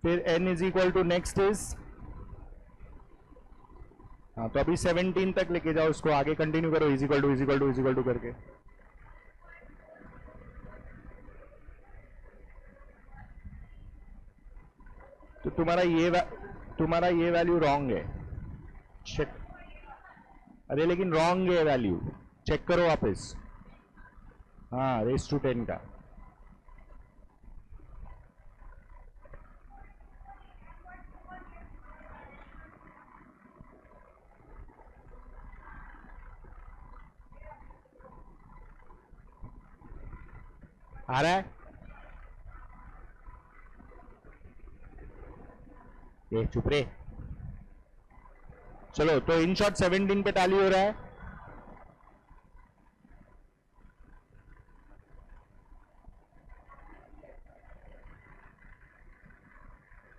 फिर n is equal to next is, हाँ तो अभी 17 तक लेके जाओ उसको, आगे कंटिन्यू करो, is equal to is equal to is equal to करके। तो तुम्हारा ये वैल्यू रॉन्ग है, चेक। अरे लेकिन रॉन्ग है वैल्यू, चेक करो वापस। हाँ रेस टू 10 का। आ रहा है? ये चुप रे। चलो तो इन शॉर्ट 17 पे टाली हो रहा है।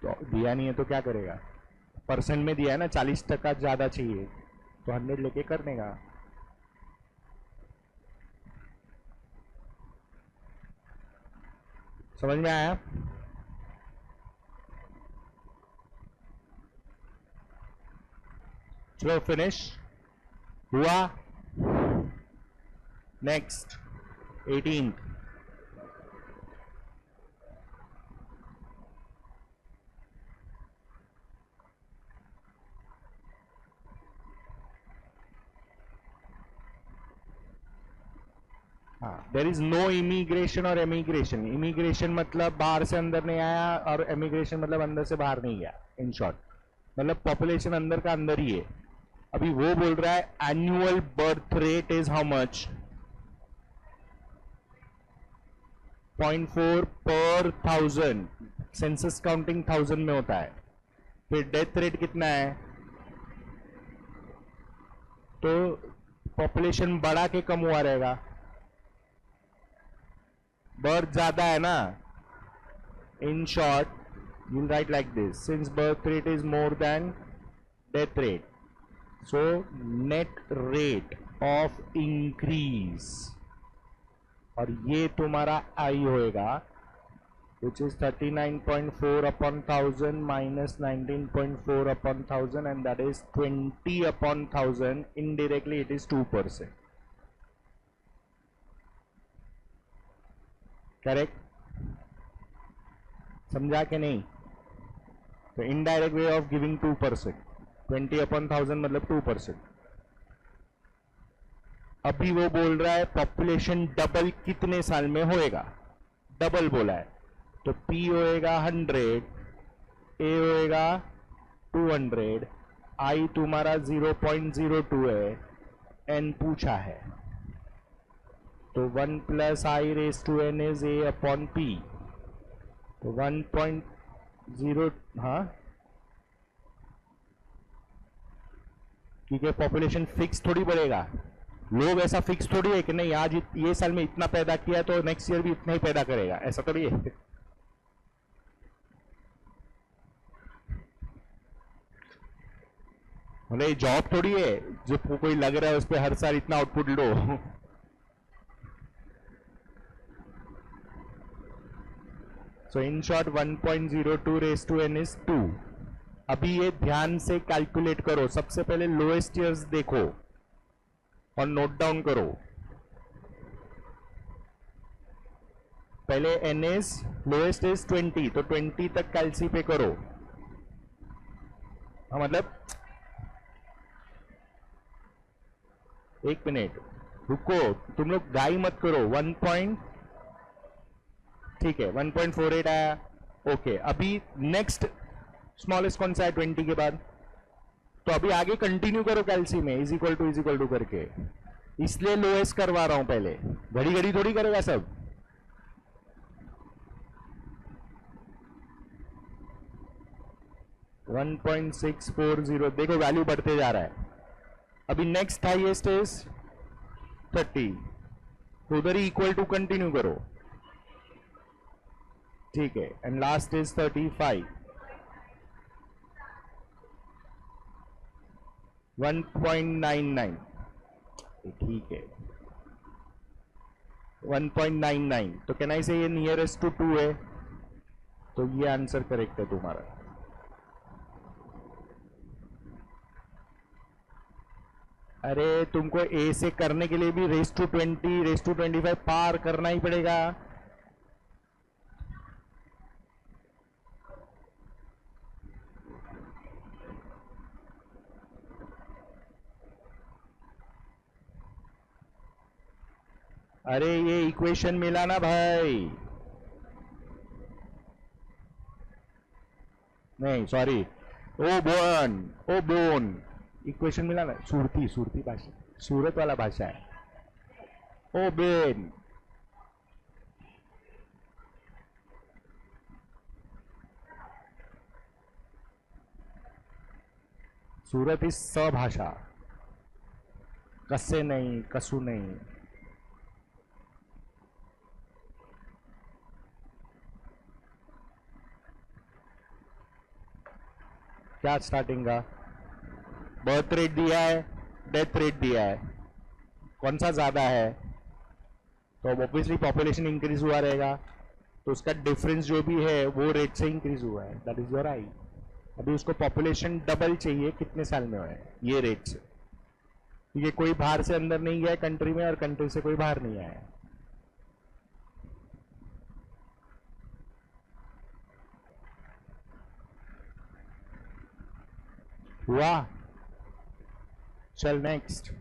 तो दिया नहीं है तो क्या करेगा? परसेंट में दिया है ना, 40% ज्यादा चाहिए तो 100 लेके करने का। समझ में आया? चलो फिनिश हुआ। नेक्स्ट 18। हाँ, देर इज नो इमिग्रेशन और एमिग्रेशन। इमिग्रेशन मतलब बाहर से अंदर नहीं आया, और एमिग्रेशन मतलब अंदर से बाहर नहीं गया। इन शॉर्ट मतलब पॉपुलेशन अंदर का अंदर ही है। अभी वो बोल रहा है annual birth rate is how much, 0.4 पर 1000। सेंसस काउंटिंग 1000 में होता है। फिर डेथ रेट कितना है? तो पॉपुलेशन बढ़ा के कम हुआ रहेगा, बर्थ ज्यादा है ना। In short you'll write like this: since birth rate is more than death rate, so net rate of increase, और ये तुम्हारा आई होएगा which is 39.4 upon 1000 minus 19.4 upon 1000, and that is 20 upon 1000. indirectly it is 2%. Correct? समझा के नहीं? तो indirect way of giving 2%, 20 upon 1000 मतलब 2%। अभी वो बोल रहा है पॉपुलेशन डबल कितने साल में होएगा, डबल बोला है। तो P होएगा 100, A होएगा 200, I तुम्हारा 0.02 है, N पूछा है। तो 1 plus I raise to N is A upon P। तो 1.0, हाँ क्योंकि पॉपुलेशन फिक्स थोड़ी बढ़ेगा। लोग ऐसा फिक्स थोड़ी है कि नहीं आज ये साल में इतना पैदा किया तो नेक्स्ट ईयर भी इतना ही पैदा करेगा, ऐसा थोड़ी है। मतलब जॉब थोड़ी है जो कोई लग रहा है उस पर हर साल इतना आउटपुट लो। So in short 1.02 raise to N is 2। अभी ये ध्यान से कैलकुलेट करो। सबसे पहले लोएस्ट ईयर्स देखो और नोट डाउन करो। पहले एन इज लोएस्ट इज 20, तो 20 तक कैलसी पे करो। हाँ मतलब एक मिनट रुको, तुम लोग गाई मत करो। 1. ठीक है 1.48 आया, ओके। अभी नेक्स्ट स्मॉलेस्ट कौन सा है 20 के बाद? तो अभी आगे कंटिन्यू करो कैलसी में इज इक्वल टू करके, इसलिए लोएस्ट करवा रहा हूं पहले। घड़ी घड़ी थोड़ी करेगा सब। वन 1.640, देखो वैल्यू बढ़ते जा रहा है। अभी नेक्स्ट हाईएस्ट इज 30, तो उधर ही इक्वल टू कंटिन्यू करो, ठीक है। एंड लास्ट इज 35, 1.99, ठीक है 1.99। तो कैन आई से ये नियरेस्ट टू 2 है, तो ये आंसर करेक्ट है तुम्हारा। अरे तुमको ए से करने के लिए भी रेस टू 20, रेस टू 25 पार करना ही पड़ेगा। अरे ये इक्वेशन मिला ना भाई, नहीं सॉरी, ओ बोन इक्वेशन मिला ना। सूरती भाषा, सूरत वाला भाषा है। ओ बेन, सूरत इज सभाषा, कसे नहीं कसू नहीं। क्या स्टार्टिंग का बर्थ रेट दिया है, डेथ रेट दिया है, कौन सा ज्यादा है? तो ऑब्वियसली पॉपुलेशन इंक्रीज हुआ रहेगा, तो उसका डिफरेंस जो भी है वो रेट से इंक्रीज हुआ है, दैट इज योर आई। अभी उसको पॉपुलेशन डबल चाहिए, कितने साल में हुआ है? ये रेट से। ये कोई बाहर से अंदर नहीं गया कंट्री में और कंट्री से कोई बाहर नहीं आया। हुआ? चल नेक्स्ट।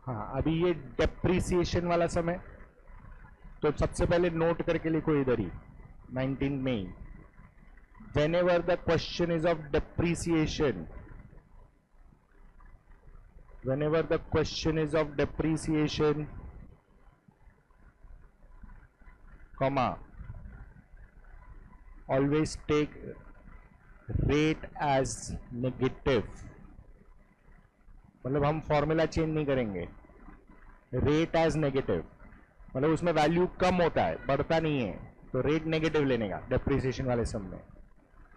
हाँ, अभी ये डेप्रिसिएशन वाला समय, तो सबसे पहले नोट करके लिखो इधर ही 19 मई। whenever the question is of depreciation, whenever the question is of depreciation, comma, always take rate as negative। मतलब हम फॉर्मूला चेंज नहीं करेंगे, रेट एज नेगेटिव, मतलब उसमें वैल्यू कम होता है, बढ़ता नहीं है, तो रेट नेगेटिव लेने का डेप्रिसिएशन वाले सम में।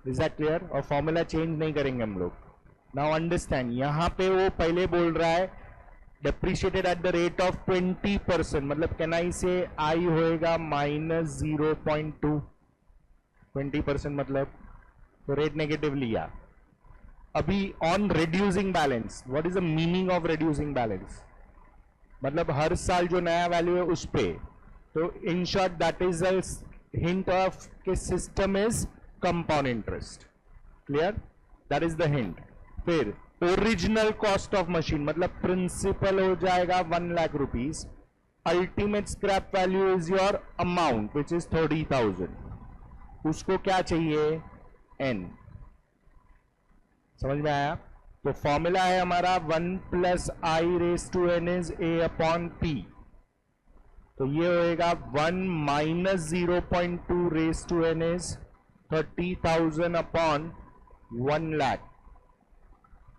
Is that clear? और फॉर्मूला चेंज नहीं करेंगे हम लोग। नाउ अंडरस्टैंड, यहां पे वो पहले बोल रहा है depreciated at the rate of 20%, मतलब कैन आई से आई होएगा -0.2, 20% मतलब, तो रेट नेगेटिव लिया। अभी on reducing balance, what is the meaning of reducing balance? मतलब हर साल जो नया वैल्यू है उस पे, तो in short that is a hint of के system is compound interest. Clear? That is the hint. फिर ओरिजिनल कॉस्ट ऑफ मशीन, मतलब प्रिंसिपल हो जाएगा 1 lakh rupees, ultimate scrap value is your amount which is 30,000, उसको क्या चाहिए? एन। समझ में आया? तो फॉर्मूला है हमारा 1 + i⁻n इज a/p, तो ये होएगा 1 - 0.2⁻n इज 30,000 / 1 लाख,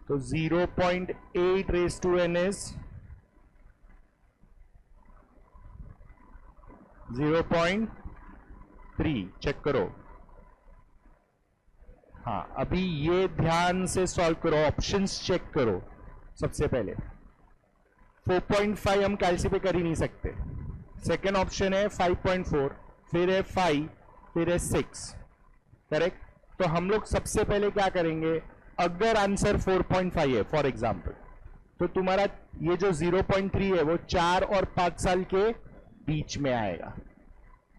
तो 0.8⁻n इज 0.3। चेक करो। हाँ, अभी ये ध्यान से सॉल्व करो, ऑप्शंस चेक करो। सबसे पहले 4.5 हम कैलसी पे कर ही नहीं सकते, सेकेंड ऑप्शन है 5.4, फिर है 5, फिर है 6, करेक्ट? तो हम लोग सबसे पहले क्या करेंगे, अगर आंसर 4.5 है फॉर एग्जाम्पल, तो तुम्हारा ये जो 0.3 है वो 4 और 5 साल के बीच में आएगा।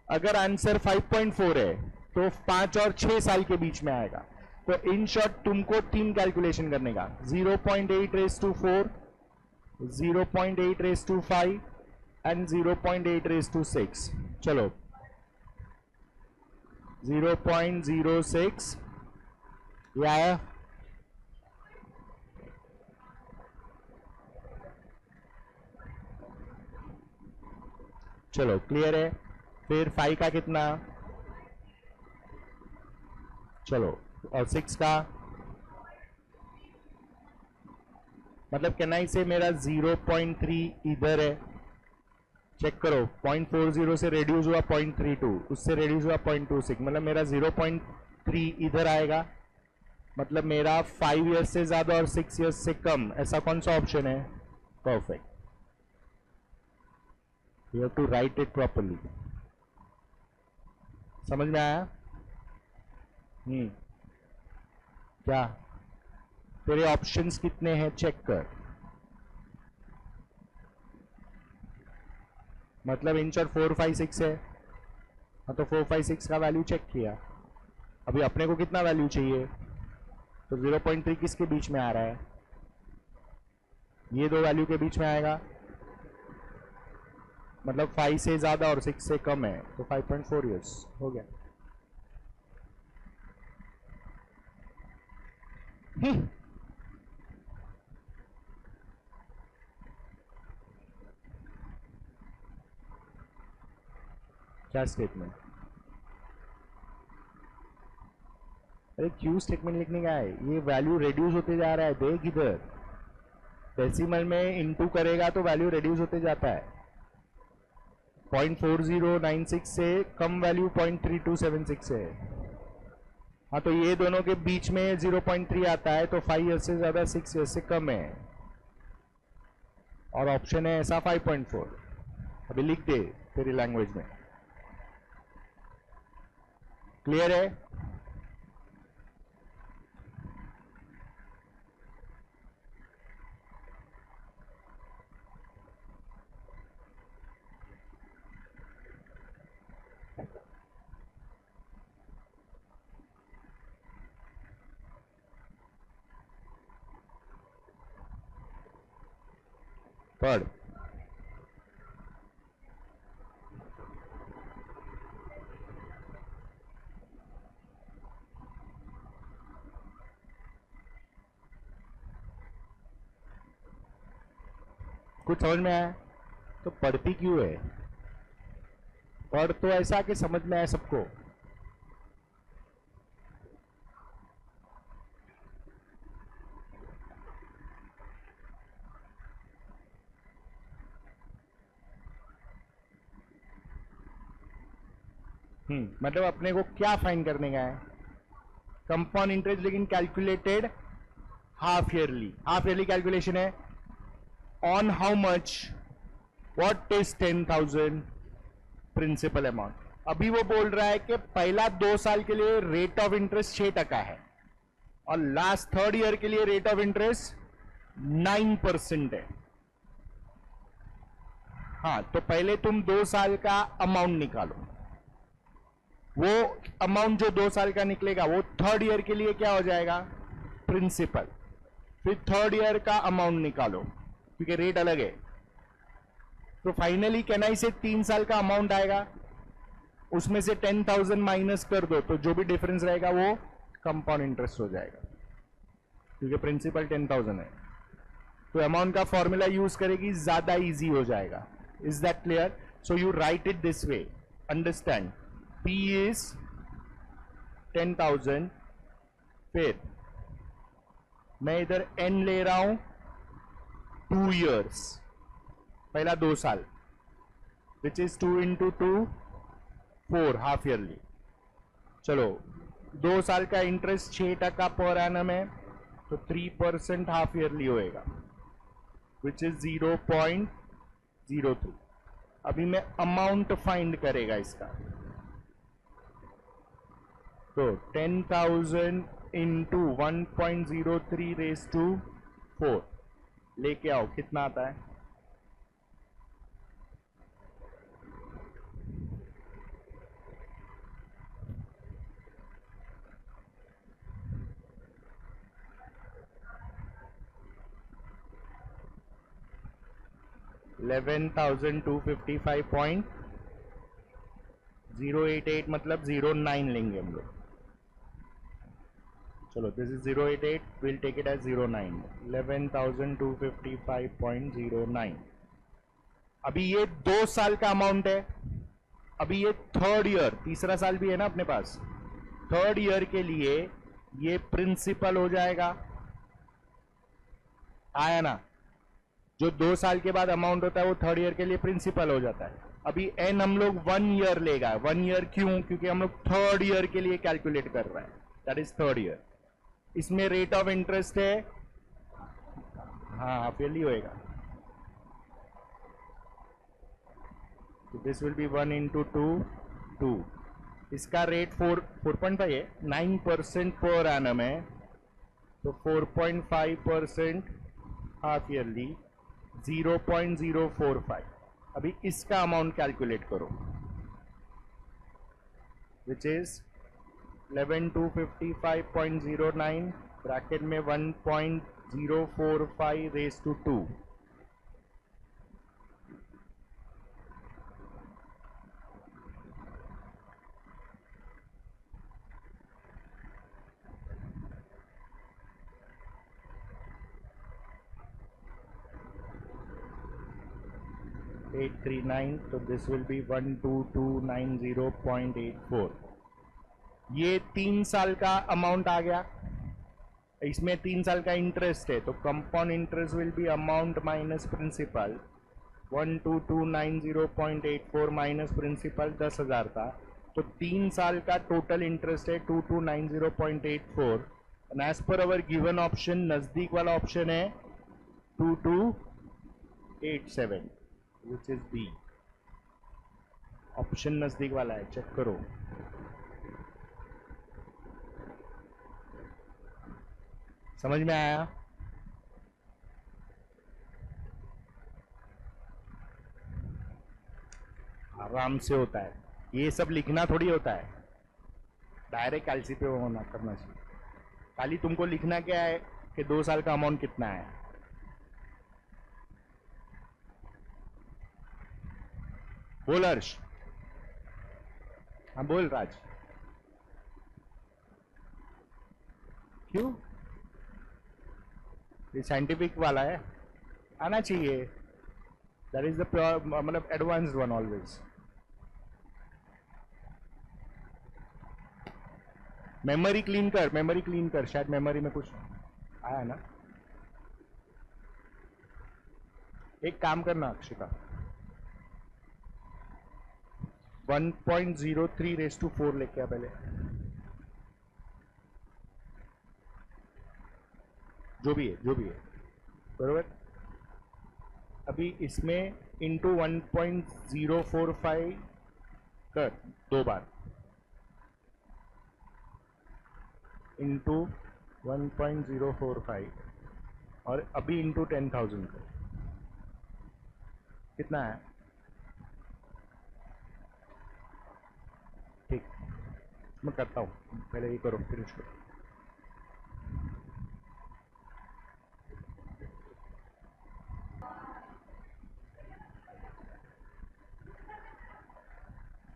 अगर आंसर 5.4 है तो 5 और 6 साल के बीच में आएगा। तो इन शॉर्ट तुमको 3 कैलकुलेशन करने का, 0.8⁻4, 0.8⁻5 एंड 0.8⁻6। चलो 0.06 ये आया। चलो क्लियर है। फिर 5 का कितना? चलो, और 6 का मतलब कैन से मेरा 0.3 इधर है, चेक करो 0.40 से रेड्यूस हुआ 0.32, उससे रेड्यूस हुआ 0.26, मतलब मेरा 0.3 इधर आएगा, मतलब मेरा 5 ईयर्स से ज्यादा और 6 ईयर्स से कम, ऐसा कौन सा ऑप्शन है? Perfect. You have to write it properly. समझ में आया? क्या तेरे ऑप्शंस कितने हैं चेक कर, मतलब इन शॉर्ट 4, 5, 6 है। हाँ, तो 4, 5, 6 का वैल्यू चेक किया। अभी अपने को कितना वैल्यू चाहिए? तो 0.3 किसके बीच में आ रहा है? ये दो वैल्यू के बीच में आएगा, मतलब 5 से ज्यादा और 6 से कम है, तो 5.4 ईयर्स हो गया। क्या स्टेटमेंट? अरे क्यू स्टेटमेंट लिखने का है, ये वैल्यू रिड्यूस होते जा रहा है, देख इधर डेसिमल में इनटू करेगा तो वैल्यू रिड्यूस होते जाता है। 0.4096 से कम वैल्यू 0.3276 है। हाँ तो ये दोनों के बीच में 0.3 आता है, तो 5 ईयर्स से ज्यादा 6 ईयर्स से कम है, और ऑप्शन है ऐसा 5.4। अभी लिख दे तेरी लैंग्वेज में। क्लियर है? पढ़। कुछ समझ में आया? तो पढ़ती क्यों है? पढ़ तो ऐसा कि समझ में आए सबको। मतलब अपने को क्या फाइंड करने का है? कंपाउंड इंटरेस्ट, लेकिन calculated half yearly. Half yearly calculation है on how much, what is 10,000 principal amount. अभी वो बोल रहा है कि पहला 2 साल के लिए रेट ऑफ इंटरेस्ट 6% है, और लास्ट 3rd ईयर के लिए रेट ऑफ इंटरेस्ट 9% है। हाँ तो पहले तुम 2 साल का अमाउंट निकालो, वो अमाउंट जो 2 साल का निकलेगा वो 3rd ईयर के लिए क्या हो जाएगा? प्रिंसिपल। फिर 3rd ईयर का अमाउंट निकालो, क्योंकि रेट अलग है। तो फाइनली कैनाई से 3 साल का अमाउंट आएगा, उसमें से 10,000 माइनस कर दो, तो जो भी डिफरेंस रहेगा वो कंपाउंड इंटरेस्ट हो जाएगा, क्योंकि प्रिंसिपल 10,000 है। तो अमाउंट का फॉर्मूला यूज करेगी, ज्यादा इजी हो जाएगा। Is that clear? So you right it this way, understand. P is 10,000, फिर मैं इधर N ले रहा हूं 2 years, पहला 2 साल, which is 2 into 2 4 half yearly. चलो 2 साल का इंटरेस्ट 6% पर एनम है, तो 3% हाफ ईयरली होएगा, विच इज 0.03। अभी मैं अमाउंट फाइंड करेगा इसका, तो 10,000 इंटू 1.03 रेस टू 4 लेके आओ, कितना आता है? $11,255.088, मतलब 09 लेंगे हम लोग। चलो this is 088, will take it as 09। 11,255.09। अभी ये 2 साल का अमाउंट है। अभी ये 3rd ईयर, तीसरा साल भी है ना अपने पास, 3rd ईयर के लिए ये प्रिंसिपल हो जाएगा। आया ना? जो 2 साल के बाद अमाउंट होता है वो 3rd ईयर के लिए प्रिंसिपल हो जाता है। अभी एन हम लोग 1 ईयर लेगा। 1 ईयर क्यों? क्योंकि हम लोग 3rd ईयर के लिए कैलकुलेट कर रहे हैं, दैट इज 3rd ईयर। इसमें रेट ऑफ इंटरेस्ट है, हाँ हाफ ईयरली होएगा, तो दिस विल बी 1 into 2 2। इसका रेट 4.5 है, 9% पर एनम है, तो 4.5% हाफ ईयरली 0.045। अभी इसका अमाउंट कैलकुलेट करो, विच इज 11,255.09 ब्रैकेट में 1.045 रेस टू 2। 839, तो दिस विल बी 12290.84. ये 3 साल का अमाउंट आ गया. इसमें 3 साल का इंटरेस्ट है, तो compound interest will be amount minus principal. 12290.84 minus principal 10,000 था, तो 3 साल का टोटल इंटरेस्ट है 2290.84. And as per our given option नजदीक वाला ऑप्शन है 2287, विच इज बी. ऑप्शन नजदीक वाला है, चेक करो. समझ में आया? आराम से होता है, ये सब लिखना थोड़ी होता है. डायरेक्ट कैलसी पे होना करना चाहिए. खाली तुमको लिखना क्या है कि 2 साल का अमाउंट कितना है. बोल हर्ष. हाँ बोल राज. क्यों? ये साइंटिफिक वाला है, आना चाहिए. दैट इज द प्योर, मतलब advanced one always. Memory clean कर, मेमोरी क्लीन कर, शायद मेमोरी में कुछ आया ना. एक काम करना अक्षिता, 1.03 रेस टू 4 लेके आ पहले. जो भी है, जो भी है, बरोबर. अभी इसमें इंटू 1.045 कर 2 बार, इंटू 1.045, और अभी इंटू 10,000 कर. कितना है? ठीक, मैं करता हूँ. पहले ये करो, फिनिश करो.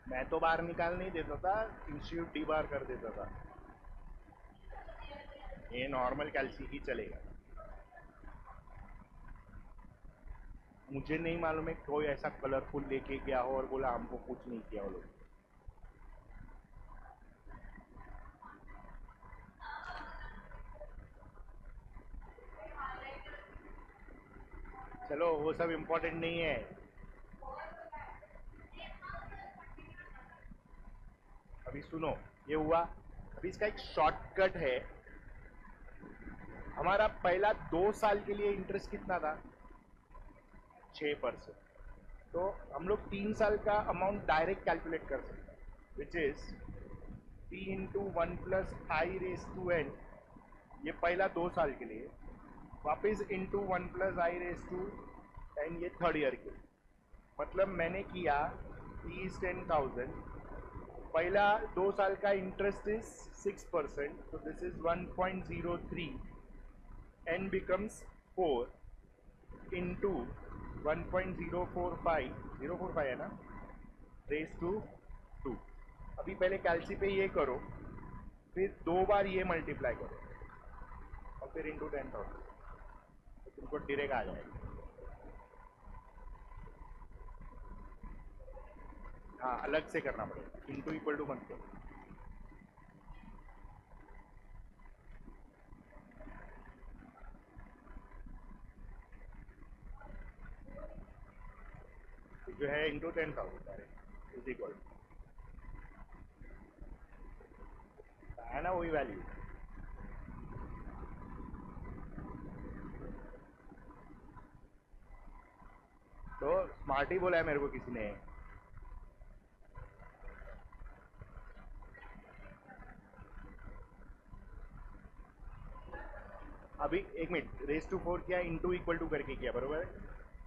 मैं तो बाहर निकाल नहीं देता था, इंस्टीट्यूट डी बार कर देता था. ये नॉर्मल कैल्सी ही चलेगा. मुझे नहीं मालूम है कोई ऐसा कलरफुल लेके गया हो और बोला हमको कुछ नहीं किया वो लोग. चलो वो सब इम्पोर्टेंट नहीं है. अभी सुनो, ये हुआ. अभी इसका एक शॉर्टकट है. हमारा पहला 2 साल के लिए इंटरेस्ट कितना था? 6%. तो हम लोग 3 साल का अमाउंट डायरेक्ट कैलकुलेट कर सकते हैं, which is p into 1 plus I raise to N. ये पहला 2 साल के लिए. वापस into 1 plus I raise to N, ये थर्ड ईयर के लिए. मतलब मैंने किया p इज 10,000. पहला 2 साल का इंटरेस्ट इज 6%, तो this is 1.03. n becomes 4 into 1.045 है ना, रेस टू 2. अभी पहले कैल्सी पे ये करो, फिर 2 बार ये मल्टीप्लाई करो, और फिर इंटू 10,000, तो तुमको डायरेक्ट आ जाएगा. हाँ, अलग से करना पड़ेगा, इंटू इक्वल टू मत करो. जो है इंटू 10,000 इज इक्वल है ना, वही वैल्यू. तो स्मार्ट ही बोला है मेरे को किसी ने. अभी एक मिनट, रेस टू 4 किया, इंटू इक्वल टू करके किया, बरोबर है.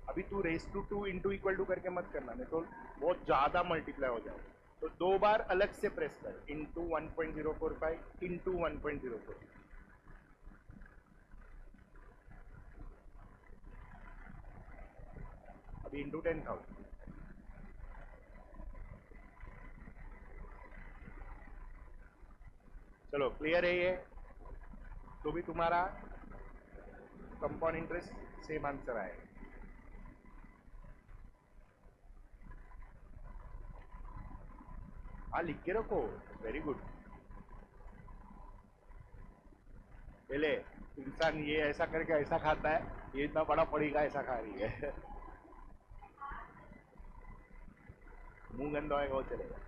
अभी तू raise to 2 into equal to करके मत करना, नहीं तो बहुत ज़्यादा मल्टीप्लाई हो जाएगा. तो 2 बार अलग से प्रेस कर, इंटू 1.045 इंटू 1.04. अभी इंटू 10,000. चलो क्लियर है ये. तो भी तुम्हारा कंपाउंड इंटरेस्ट सेम आंसर आएगा. हाँ लिख के रखो, वेरी गुड। पहले इंसान ये ऐसा करके ऐसा खाता है, ये इतना बड़ा पड़ेगा ऐसा खा रही है। मुंह गंदा होगा वो चलेगा।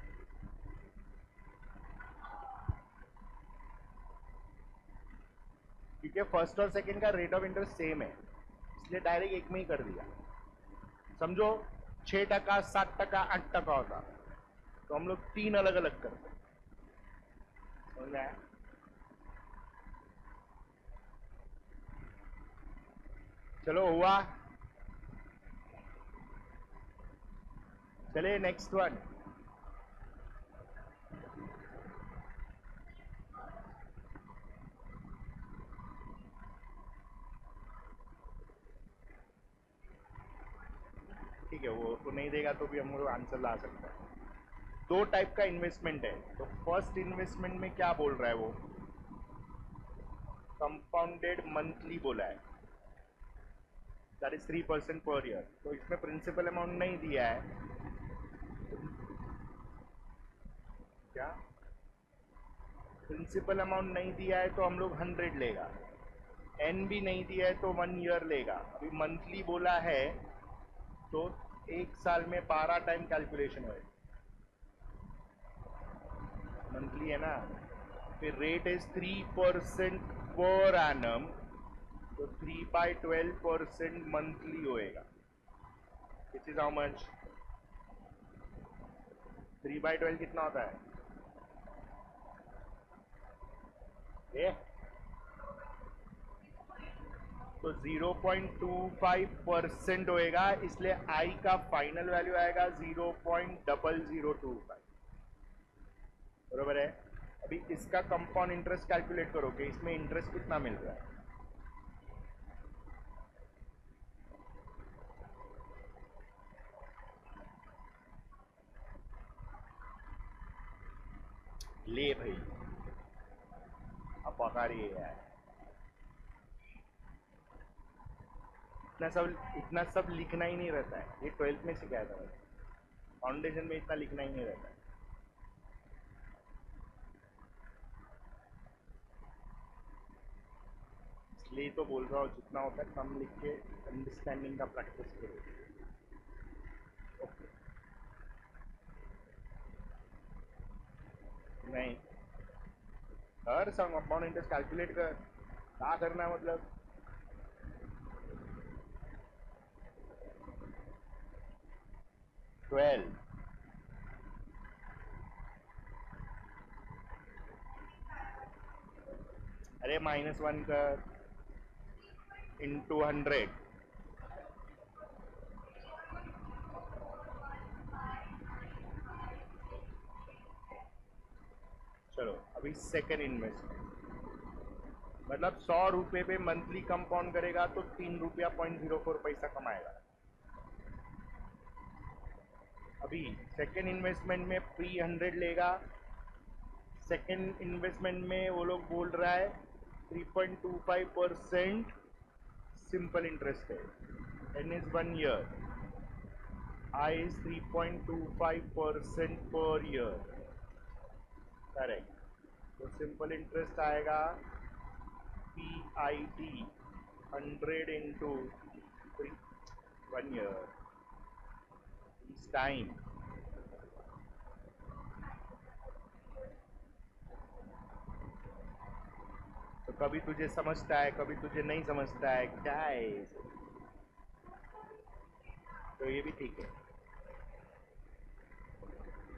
क्योंकि फर्स्ट और सेकंड का रेट ऑफ इंटरेस्ट सेम है, इसलिए डायरेक्ट एक में ही कर दिया। समझो 6%, 7%, 8% होता, तो हम लोग 3 अलग अलग करते। समझ में आया? चलो हुआ, चले नेक्स्ट वन। ठीक है, वो नहीं देगा तो भी हम लोग आंसर ला सकते हैं। 2 टाइप का इन्वेस्टमेंट है। तो फर्स्ट इन्वेस्टमेंट में क्या बोल रहा है वो, कंपाउंडेड मंथली बोला है, दैट इज 3% पर ईयर। तो इसमें प्रिंसिपल अमाउंट नहीं दिया है। क्या प्रिंसिपल अमाउंट नहीं दिया है तो हम लोग 100 लेगा। एन भी नहीं दिया है तो 1 ईयर लेगा। अभी मंथली बोला है तो एक साल में 12 टाइम कैलकुलेशन होगा। मंथली है ना, फिर रेट इज 3% पर एनम, तो 3/12% मंथली होएगा, विच इज हाउ मच? 3/12 कितना होता है ये? तो 0.25% होएगा, इसलिए आई का फाइनल वैल्यू आएगा 0.0025। बरोबर है? अभी इसका कंपाउंड इंटरेस्ट कैलकुलेट करोगे, इसमें इंटरेस्ट कितना मिल रहा है? ले भाई, अब पका रही है यार। इतना सब लिखना ही नहीं रहता है, ये 12th में सिखाया था, फाउंडेशन में इतना लिखना ही नहीं रहता है। इसलिए तो बोल रहा हूँ जितना होता है कम लिख के अंडरस्टैंडिंग का प्रैक्टिस करो। ओके, नहीं हर सम कंपाउंड इंटरेस्ट कैलकुलेट कर, क्या करना है मतलब? ट्वेल्व, अरे -1 कर इंटू 100। चलो अभी सेकेंड इन्वेस्टमेंट, मतलब 100 रुपये पे मंथली कंपाउंड करेगा तो 3 रुपया 0.04 कमाएगा। अभी सेकेंड इन्वेस्टमेंट में प्री 100 लेगा। सेकेंड इन्वेस्टमेंट में वो लोग बोल रहा है 3.25% सिंपल इंटरेस्ट है, n is 1 year, I is 3.25% per year, correct. तो सिंपल इंटरेस्ट आएगा PID 100 इंटू 1 ईयर इस टाइम। तो कभी तुझे समझता है, कभी तुझे नहीं समझता है, क्या है इसे? तो ये भी ठीक है।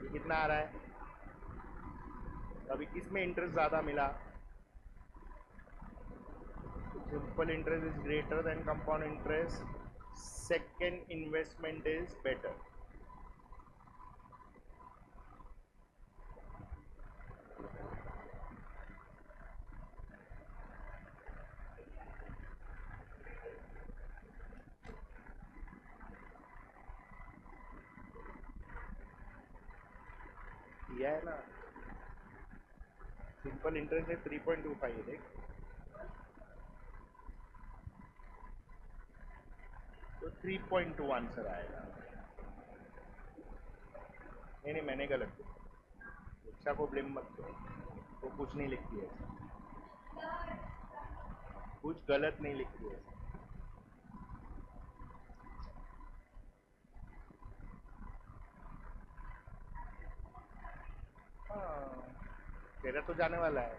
ये कितना आ रहा है? अभी किसमें इंटरेस्ट ज़्यादा मिला? Simple interest is greater than compound interest, second investment is better. किया है ना, सिंपल इंटरेस्ट है 3.25 है, देख। तो 3.2 आंसर आएगा। नहीं नहीं, मैंने गलत किया। दीक्षा को ब्लेम मत करो, वो कुछ नहीं लिखती है, कुछ गलत नहीं लिखती है। हाँ, तेरा तो जाने वाला है,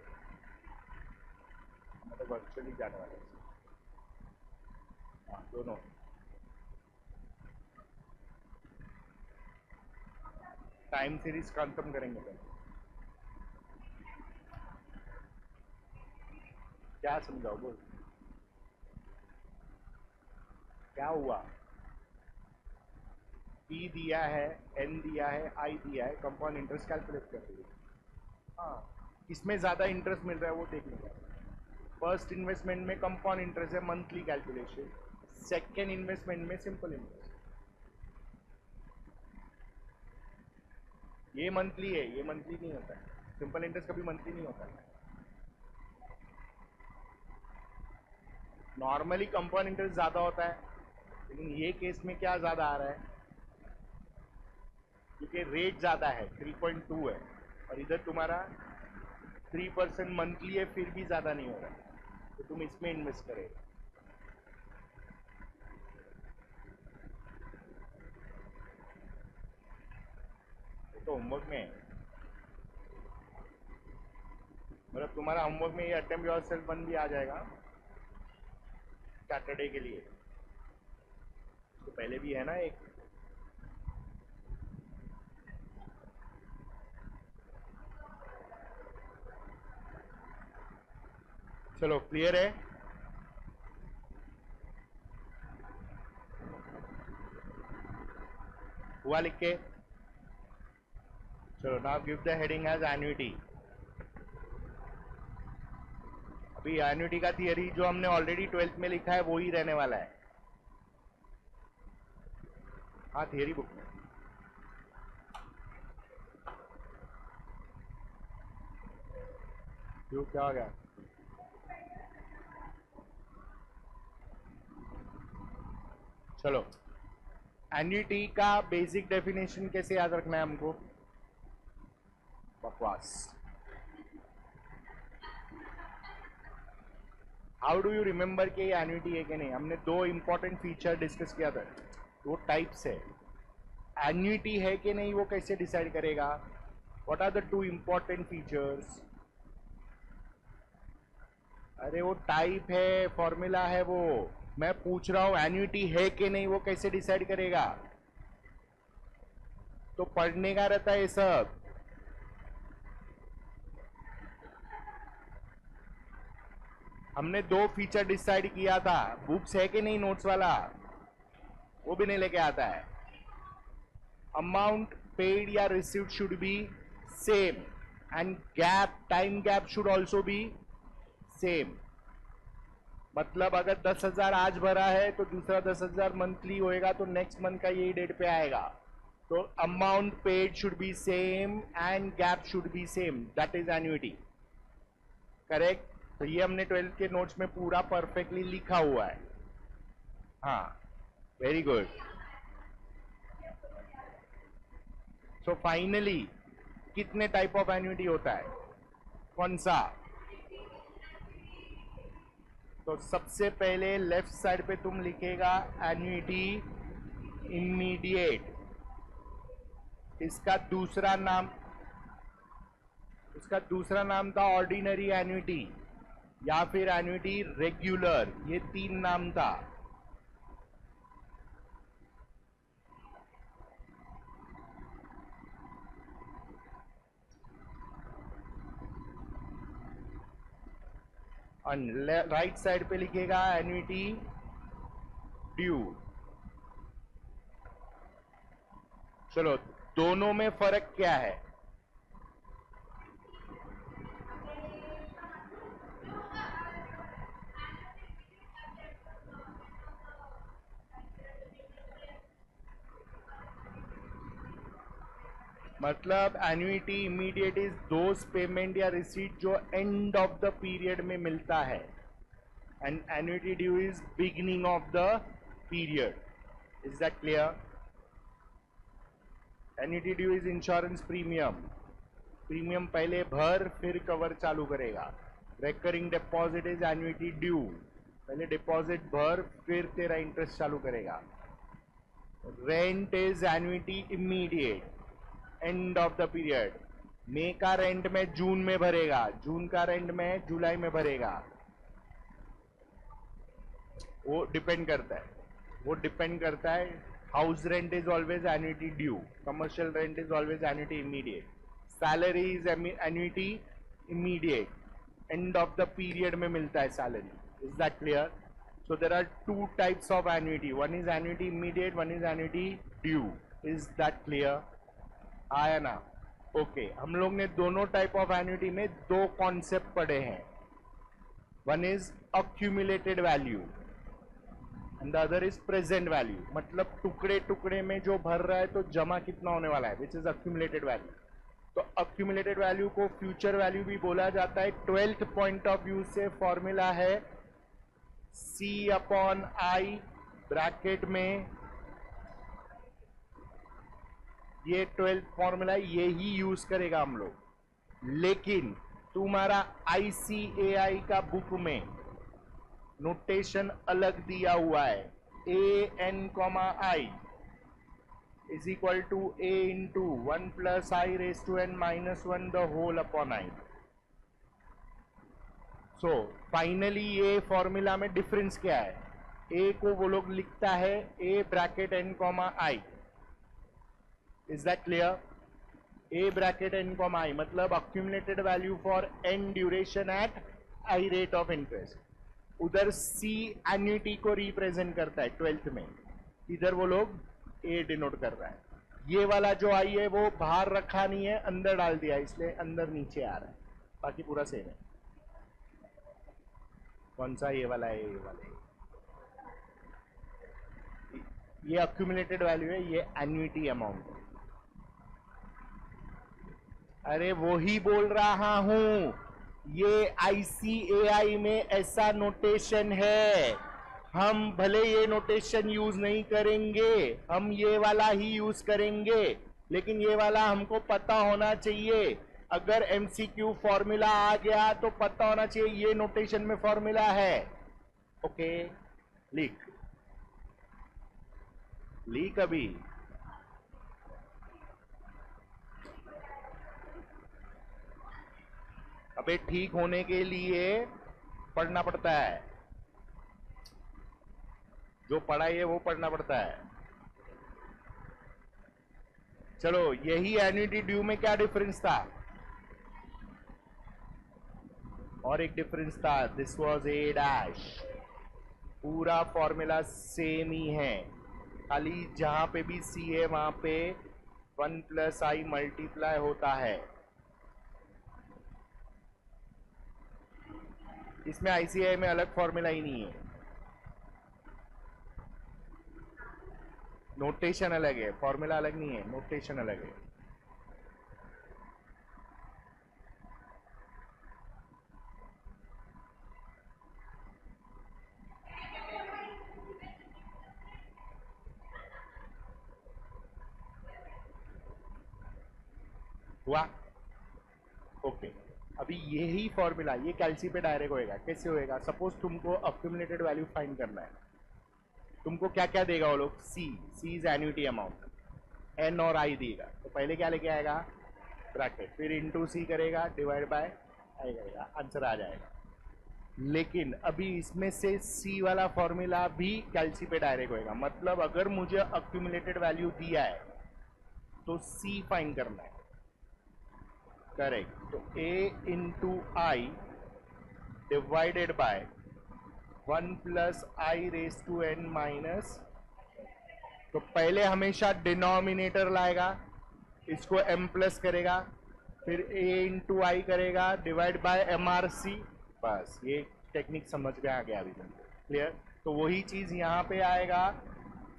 मैं तो वर्चुअली जाने वाला है। हाँ, दोनों। टाइम सीरीज खत्म करेंगे पहले। क्या समझाओ, बोल क्या हुआ? P दिया है, N दिया है, I दिया है, कंपाउंड इंटरेस्ट कैलकुलेट कर रही है। हाँ, किसमें ज़्यादा इंटरेस्ट मिल रहा है वो देखने का। फर्स्ट इन्वेस्टमेंट में कंपाउंड इंटरेस्ट है, मंथली कैलकुलेशन। सेकेंड इन्वेस्टमेंट में सिंपल इंटरेस्ट। ये मंथली है, ये मंथली नहीं होता है। सिंपल इंटरेस्ट कभी मंथली नहीं होता है। नॉर्मली कंपाउंड इंटरेस्ट ज़्यादा होता है, लेकिन ये केस में क्या ज़्यादा आ रहा है? क्योंकि रेट ज़्यादा है, 3.2 है, और इधर तुम्हारा 3% मंथली है, फिर भी ज़्यादा नहीं हो रहा है, तो तुम इसमें इन्वेस्ट करेगा। तो होमवर्क में है, मतलब तुम्हारा होमवर्क में ये अटेम्प्ट योरसेल्फ वन भी आ जाएगा सैटरडे के लिए। तो पहले भी है ना एक। चलो क्लियर है? हुआ लिख के? चलो now give the heading as annuity. अभी एन्युटी का थियरी जो हमने ऑलरेडी 12th में लिखा है वो ही रहने वाला है। हाँ, थियरी बुक में। क्यों, क्या हो गया? चलो, एन्युटी का बेसिक डेफिनेशन कैसे याद रखना है हमको? बकवास। हाउ डू यू रिमेंबर कि ये एन्युटी है कि नहीं? हमने दो इंपॉर्टेंट फीचर डिस्कस किया था, वो टाइप्स है। एन्युटी है कि नहीं वो कैसे डिसाइड करेगा? What are the two important features? अरे वो टाइप है, फॉर्मूला है वो। मैं पूछ रहा हूं एन्युटी है कि नहीं वो कैसे डिसाइड करेगा? तो पढ़ने का रहता है ये सब। हमने दो फीचर डिसाइड किया था। बुक्स है कि नहीं नोट्स वाला? वो भी नहीं लेके आता है। अमाउंट पेड या received should be same and gap, time gap should also be same. मतलब अगर 10,000 आज भरा है तो दूसरा 10,000 मंथली होएगा, तो नेक्स्ट मंथ का यही डेट पे आएगा। तो amount paid should be same and gap should be same, that is annuity. Correct? तो ये हमने 12th के नोट्स में पूरा परफेक्टली लिखा हुआ है। हाँ, वेरी गुड। सो फाइनली कितने टाइप ऑफ एन्युटी होता है? कौन सा? तो सबसे पहले लेफ्ट साइड पे तुम लिखेगा एन्युटी इमीडिएट। इसका दूसरा नाम था ऑर्डिनरी एन्युटी या फिर एन्युटी रेगुलर, ये तीन नाम था। राइट साइड पे लिखेगा एन्युटी ड्यू। चलो, दोनों में फर्क क्या है? मतलब annuity immediate is those payment या रिसीट जो एंड ऑफ द पीरियड में मिलता है, and annuity due is beginning of the period. Is that clear? Annuity due is insurance premium, premium पहले भर फिर कवर चालू करेगा. Recurring deposit is annuity due. पहले डिपॉजिट भर फिर तेरा इंटरेस्ट चालू करेगा. Rent is annuity immediate, end of the period. मई का रेंट में जून में भरेगा, जून का रेंट में जुलाई में भरेगा. वो डिपेंड करता है. House rent is always annuity due, commercial rent is always annuity immediate, salary is annuity immediate, end of the period में मिलता है salary. Is that clear? So there are two types of annuity. One is annuity immediate, one is annuity due. Is that clear? आया ना? ओके. हम लोग ने दोनों टाइप ऑफ एन्युटी में दो कॉन्सेप्ट पढ़े हैं. One is accumulated value and the other is present value. मतलब टुकड़े टुकड़े में जो भर रहा है तो जमा कितना होने वाला है, विच इज अक्यूमुलेटेड वैल्यू. तो अक्यूमुलेटेड वैल्यू को फ्यूचर वैल्यू भी बोला जाता है. 12th पॉइंट ऑफ व्यू से फॉर्मूला है C/I ब्रैकेट में. ये 12th फॉर्मूला ये ही यूज करेगा हम लोग. लेकिन तुम्हारा ICAI का बुक में नोटेशन अलग दिया हुआ है. AN, is equal to A into 1 plus I raised to N minus 1 the whole upon I. So finally ये फॉर्मूला में डिफरेंस क्या है? A को वो लोग लिखता है A bracket N, I. Is that clear? A bracket N, I मतलब accumulated value for N duration at I rate of interest. उधर C एन्युटी को रिप्रेजेंट करता है 12th में, इधर वो लोग A डिनोट कर रहा है. ये वाला जो आई है वो बाहर रखा नहीं है, अंदर डाल दिया, इसलिए अंदर नीचे आ रहा है. बाकी पूरा सेम है. कौन सा? ये वाला है, ये वाला है. ये अक्यूमुलेटेड वैल्यू है, ये एन्युटी अमाउंट है. अरे वो ही बोल रहा हूं, ये ICAI में ऐसा नोटेशन है. हम भले ये नोटेशन यूज नहीं करेंगे, हम ये वाला ही यूज करेंगे, लेकिन ये वाला हमको पता होना चाहिए. अगर MCQ फॉर्मूला आ गया तो पता होना चाहिए ये नोटेशन में फॉर्मूला है. ओके, लिख अभी. अबे ठीक होने के लिए पढ़ना पड़ता है, जो पढ़ाई है वो पढ़ना पड़ता है. चलो, यही एन्युटी ड्यू में क्या डिफरेंस था? और एक डिफरेंस था, दिस वाज A'. पूरा फॉर्मूला सेम ही है, खाली जहां पे भी C है वहां पे 1 plus I मल्टीप्लाई होता है. इसमें ICAI में अलग फॉर्मूला ही नहीं है, नोटेशन अलग है, फॉर्मूला अलग नहीं है, नोटेशन अलग है. हुआ? ओके. अभी यही फॉर्मूला ये कैलसी पे डायरेक्ट होएगा. कैसे होएगा? सपोज तुमको अक्यूमुलेटेड वैल्यू फाइंड करना है, तुमको क्या क्या देगा वो लोग? C is annuity amount, N और I देगा. तो पहले क्या लेके आएगा? ब्रैकेट, फिर इंटू C करेगा, डिवाइड बाय I करेगा, आंसर आ जाएगा. लेकिन अभी इसमें से C वाला फॉर्मूला भी कैलसी पे डायरेक्ट होएगा. मतलब अगर मुझे अक्यूमुलेटेड वैल्यू दिया है तो C फाइंड करना है. करेक्ट. तो A into I divided by 1 plus I raised to N minus. तो पहले हमेशा डिनोमिनेटर लाएगा, इसको M प्लस करेगा, फिर A इंटू I करेगा, डिवाइड बाय MRC. बस ये टेक्निक समझ में आ गया अभी तुमको. क्लियर? तो वही चीज यहाँ पे आएगा.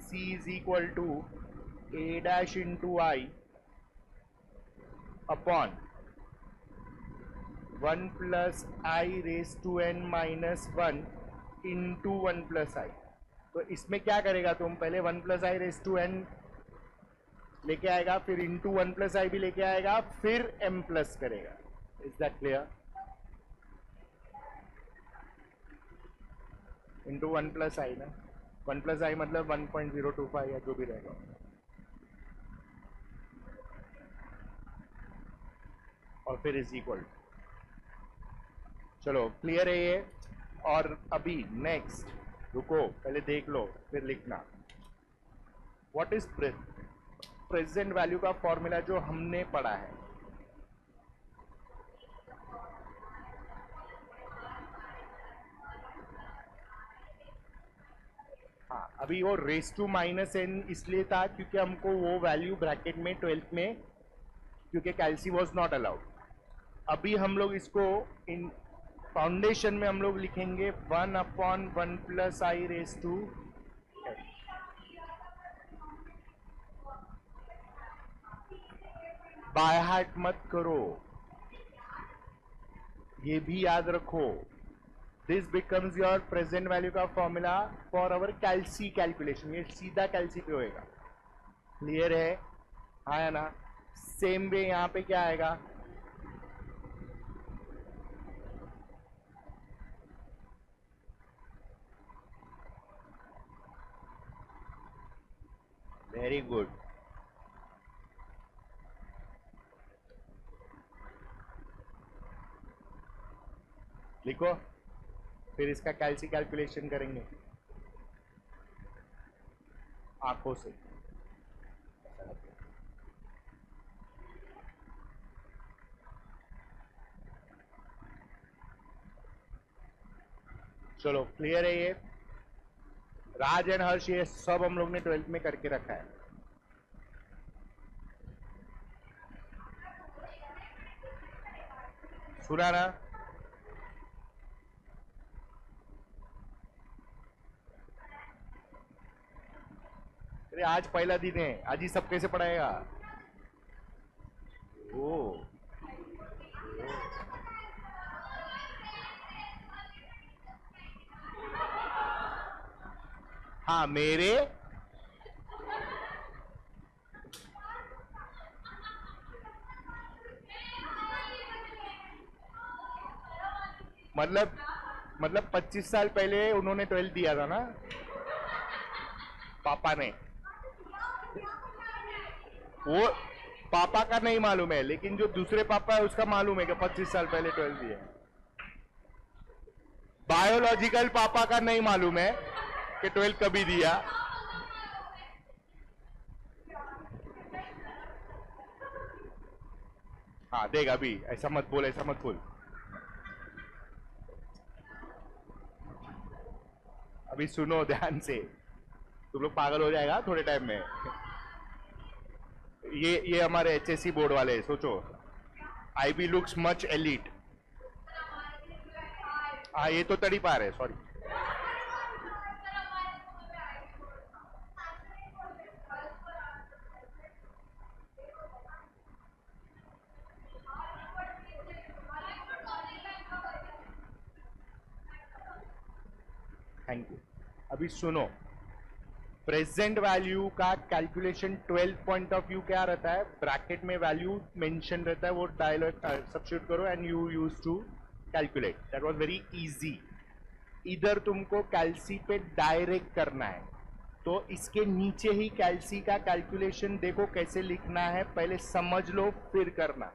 C is equal to A' into I upon 1 plus I raised to N minus 1 into 1 plus I. तो इसमें क्या करेगा तुम? पहले 1 plus I raised to N लेके आएगा, फिर इंटू 1 प्लस आई भी लेके आएगा, फिर m प्लस करेगा. Is that clear? Into 1 plus i ना, 1 प्लस आई मतलब 1.025 या जो भी रहेगा. और फिर इज इक्वल. चलो क्लियर है ये. और अभी नेक्स्ट रुको, पहले देख लो फिर लिखना. व्हाट इज प्रेजेंट वैल्यू का फॉर्मूला जो हमने पढ़ा है? हाँ, अभी वो रेस टू माइनस एन इसलिए था क्योंकि हमको वो वैल्यू ब्रैकेट में 12th में, क्योंकि कैल्सी वॉज नॉट अलाउड. अभी हम लोग इसको इन फाउंडेशन में हम लोग लिखेंगे 1/1 plus I raise to. By heart मत करो, ये भी याद रखो. This becomes your present value का formula for our calci calculation. ये सीधा कैल्सी पे होएगा. क्लियर है? हाँ या ना? सेम वे यहां पे क्या आएगा? Very good. लिखो, फिर इसका कैल्सी कैलकुलेशन करेंगे आंखों से. चलो क्लियर है ये. राज एंड हर्ष ये सब हम लोग ने 12th में करके रखा है. सुना ना? अरे आज पहला दिन है, आज ही सब कैसे पढ़ाएगा? ओ हाँ, मेरे मतलब 25 साल पहले उन्होंने 12th दिया था ना पापा ने. वो पापा का नहीं मालूम है, लेकिन जो दूसरे पापा है उसका मालूम है कि 25 साल पहले 12th दिया. बायोलॉजिकल पापा का नहीं मालूम है कि 12th कभी दिया. हाँ देगा अभी, ऐसा मत बोल, ऐसा मत बोल. अभी सुनो ध्यान से, तुम लोग पागल हो जाएगा थोड़े टाइम में. ये हमारे HSC बोर्ड वाले सोचो. IB looks much elite. हाँ ये तो तड़ी पा रहे, सॉरी. Thank you. अभी सुनो, प्रेजेंट वैल्यू का कैलकुलेशन 12 पॉइंट ऑफ व्यू क्या रहता है? ब्रैकेट में वैल्यू मेंशन रहता है, वो डायलॉग सब्स्टिट्यूट करो and you use to calculate. That was very easy. इधर तुमको कैल्सी पे डायरेक्ट करना है, तो इसके नीचे ही कैल्सी का कैलकुलेशन देखो कैसे लिखना है, पहले समझ लो फिर करना,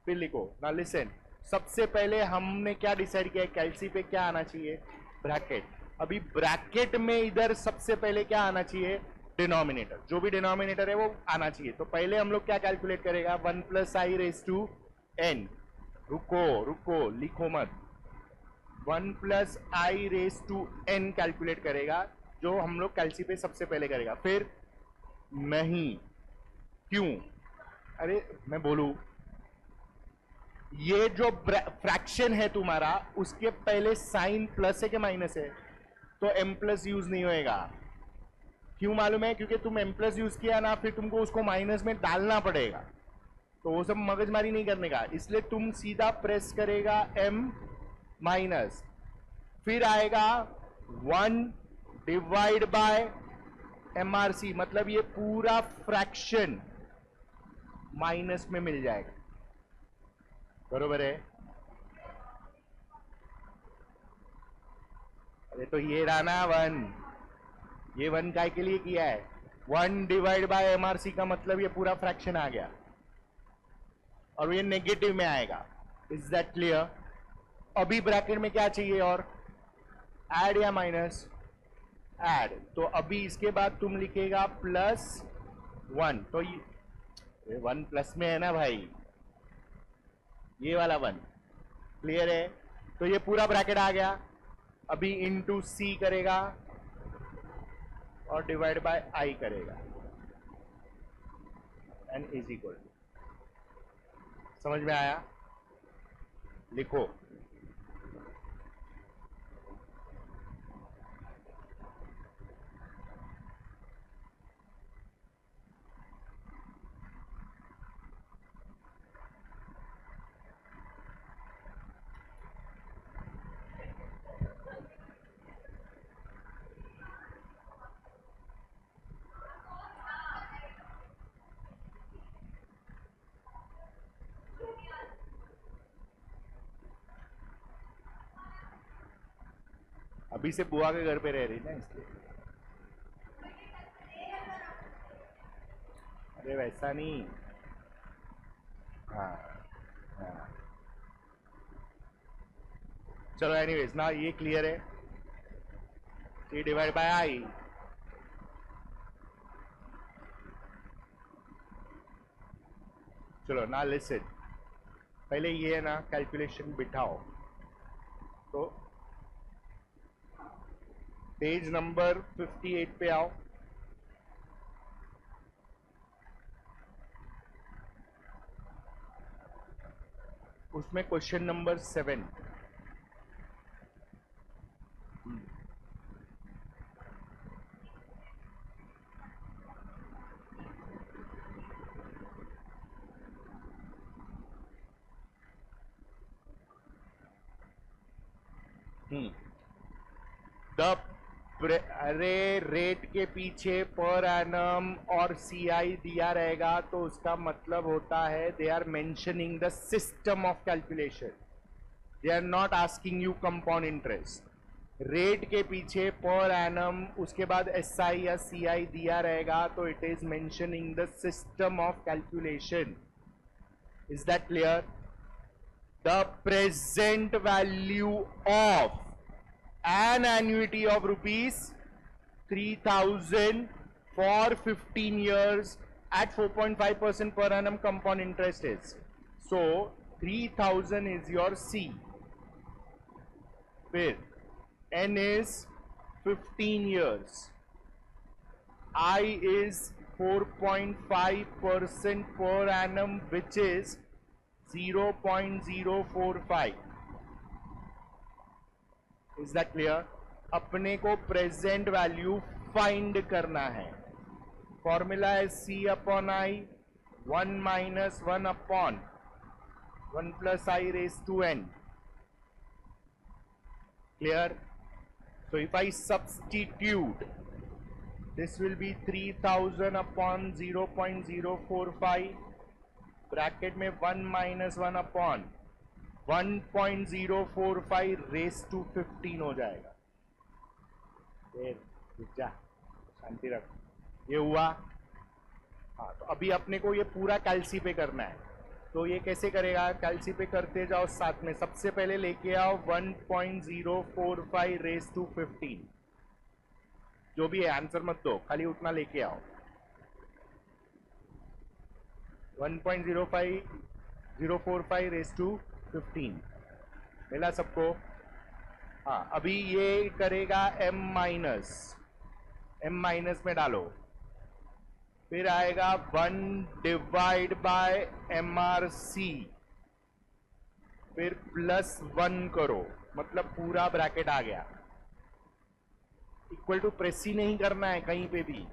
फिर लिखो. ना लिसन, सबसे पहले हमने क्या डिसाइड किया? कैल्सी पे क्या आना चाहिए? ब्रैकेट. अभी ब्रैकेट में इधर सबसे पहले क्या आना चाहिए? डिनोमिनेटर. जो भी डिनोमिनेटर है वो आना चाहिए. तो पहले हम लोग क्या कैलकुलेट करेगा? 1 plus I raise to N. रुको लिखो मत. 1 plus I raise to N calculate करेगा, जो हम लोग कैल्सी पे सबसे पहले करेगा. फिर नहीं, क्यों? अरे मैं बोलू, ये जो फ्रैक्शन है तुम्हारा, उसके पहले साइन प्लस है कि माइनस है? तो m प्लस यूज नहीं होएगा. क्यों मालूम है? क्योंकि तुम m प्लस यूज किया ना, फिर तुमको उसको माइनस में डालना पड़ेगा. तो वो सब मगजमारी नहीं करने का, इसलिए तुम सीधा प्रेस करेगा m माइनस, फिर आएगा 1 डिवाइड बाय MRC. मतलब ये पूरा फ्रैक्शन माइनस में मिल जाएगा, बरोबर है? अरे तो ये रहा ना 1, ये 1 काय के लिए किया है? 1 डिवाइड बाय एमआरसी का मतलब ये पूरा फ्रैक्शन आ गया और ये नेगेटिव में आएगा। Is that clear? अभी ब्रैकेट में क्या चाहिए और? ऐड या माइनस? ऐड। तो अभी इसके बाद तुम लिखेगा +1, तो ये 1 प्लस में है ना भाई, ये वाला 1, क्लियर है? तो ये पूरा ब्रैकेट आ गया। अभी इंटू सी करेगा और डिवाइड बाय आई करेगा एंड इज इक्वल। समझ में आया? लिखो। अभी से बुआ के घर पे रह रही ना, इसलिए। अरे वैसा नहीं। हाँ हाँ, चलो एनीवेज ना, ये क्लियर है। सी डिवाइड बाय आई। चलो ना लिसन, पहले ये है ना कैलकुलेशन बिठाओ। तो पेज नंबर 58 पे आओ। उसमें क्वेश्चन नंबर 7। द अरे रेट के पीछे पर एनम और सीआई दिया रहेगा तो उसका मतलब होता है they are mentioning the system of calculation, they are not asking you compound interest. Rate के पीछे पर एनम उसके बाद एसआई या सीआई दिया रहेगा तो it is mentioning the system of calculation. Is that clear? The present value of an annuity of rupees 3,000 for 15 years at 4.5% per annum compound interest is. So 3,000 is your C. फिर N is 15 years. I is 4.5% per annum, which is 0.045. Is that clear? अपने को प्रेजेंट वैल्यू फाइंड करना है। फॉर्मूला है C upon i, 1 minus 1 upon 1 plus i raise to n. Clear? So if I substitute, this will be 3,000 upon 0.045 bracket में 1 माइनस 1 अपॉन 1.045 रेस टू 15 हो जाएगा। जा शांति रख। ये हुआ। हाँ, तो अभी अपने को ये पूरा कैल्सी पे करना है। तो ये कैसे करेगा? कैल्सी पे करते जाओ साथ में। सबसे पहले लेके आओ 1.045 रेस टू 15, जो भी है आंसर मत दो, खाली उतना लेके आओ। 1.045 रेस टू 15 मिला सबको? हाँ, अभी ये करेगा m माइनस में डालो, फिर आएगा 1 डिवाइड बाय MRC, फिर +1 करो, मतलब पूरा ब्रैकेट आ गया। इक्वल टू प्रेस ही नहीं करना है कहीं पे भी।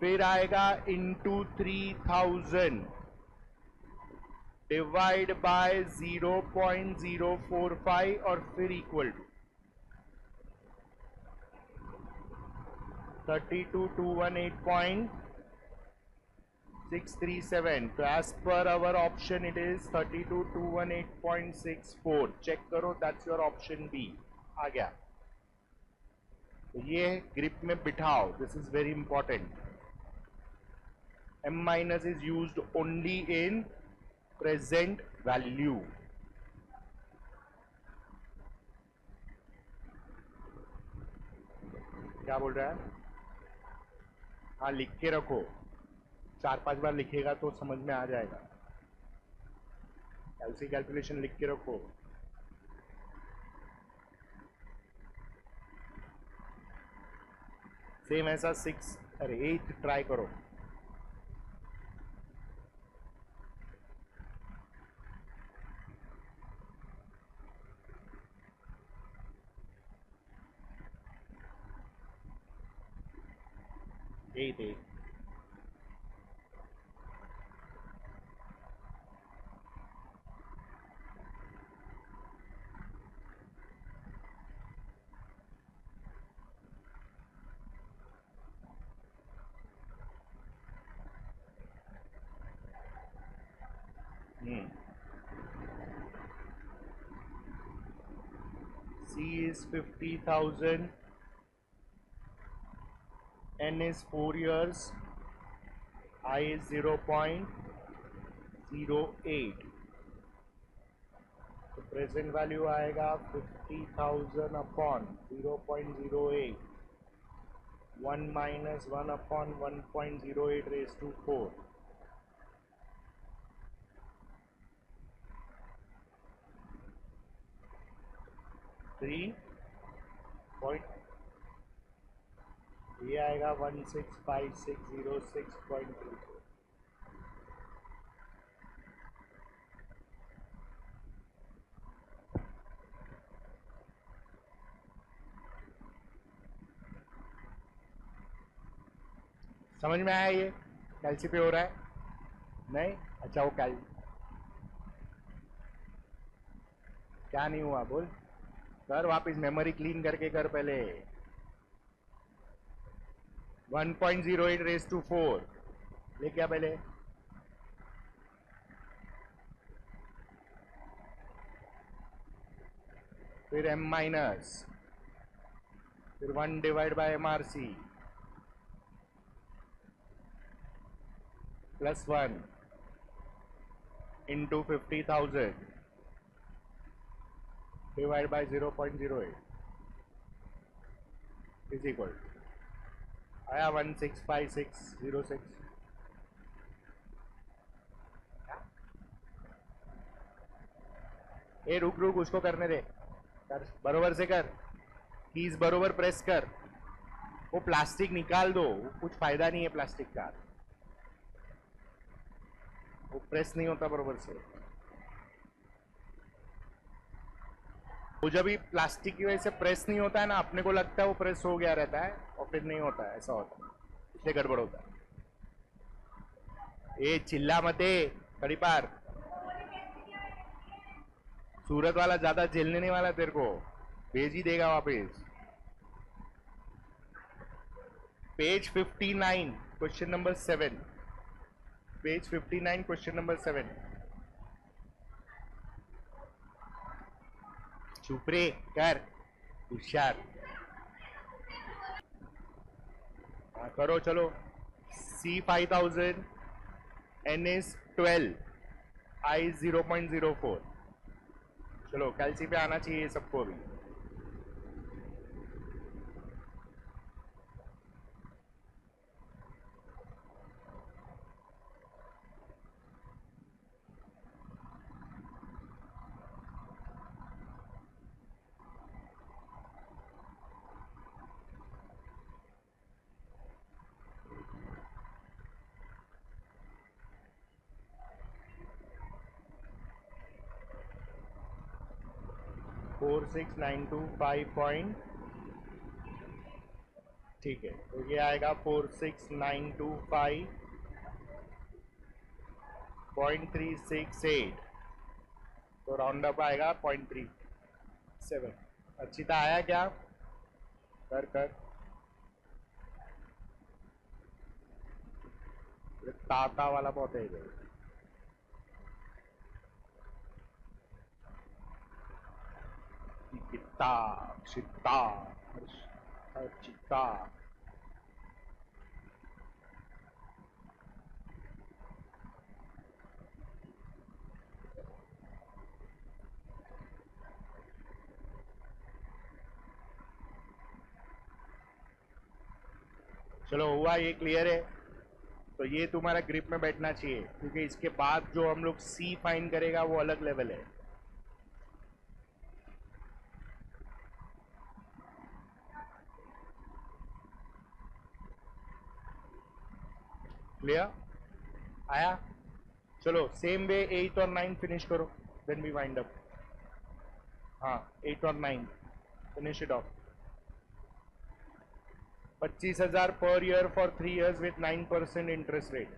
फिर आएगा इंटू 3,000 डिवाइड बाय 0.045 और फिर equal to 32218.5 637. So as per our option it is 32218.64. Check करो, that's your option B. आ गया. तो ये ग्रिप में बिठाओ. This is very important. M minus is used only in present value. क्या बोल रहा है? हाँ, लिख के रखो. 4-5 बार लिखेगा तो समझ में आ जाएगा. एलसी कैलकुलेशन लिख के रखो. सेम ऐसा 8 ट्राई करो. Eight. C is 50,000. N is 4 years. I is 0.08. तो प्रेजेंट वैल्यू आएगा 50,000 upon 0.08. 1 minus 1 upon 1.08 raised to 4. ये आएगा 165606.34. समझ में आया? ये कैलसी पे हो रहा है? नहीं? अच्छा, वो क्या नहीं हुआ बोल. कर वापस मेमोरी क्लीन करके कर पहले. 1.08 रेज टू 4 ले क्या पहले. फिर m माइनस, फिर 1 divide by MRC plus 1 into 50,000 divide by 0.08 is equal आया 165606. ए रुक रुक, उसको करने दे. कर बरोबर से कर. कीज बरोबर प्रेस कर. वो प्लास्टिक निकाल दो, कुछ फायदा नहीं है प्लास्टिक का. वो प्रेस नहीं होता बरोबर से. वो जब भी प्लास्टिक की वजह से प्रेस नहीं होता है ना, अपने को लगता है वो प्रेस हो गया रहता है और फिर नहीं होता है. ऐसा होता है, इसलिए गड़बड़ होता है. ए चिल्ला मते खड़ी पार. सूरत वाला ज्यादा झेलने नहीं वाला तेरे को, भेज ही देगा वापस. Page 59 question number 7. Page 59 question number 7. चुप रे, कर होशियार. हाँ करो चलो. C 5,000, N is 12, I is 0.04. चलो कैलसी पे आना चाहिए सबको अभी. Four 46,925 point. ठीक है, तो ये आएगा 46,925.368. तो राउंड अप आएगा 0.37. अच्छी आया क्या? कर कर. ताता वाला बहुत है इधर। चित्ता चित्ता चित्ता। चलो हुआ, ये क्लियर है। तो ये तुम्हारा ग्रिप में बैठना चाहिए, क्योंकि इसके बाद जो हम लोग सी फाइन करेगा वो अलग लेवल है। क्लियर आया? चलो सेम वे 8 और 9 फिनिश करो, देन वी वाइंड अप। हाँ 8 और 9 finish it of. 25,000 per year for 3 years with 9% interest rate.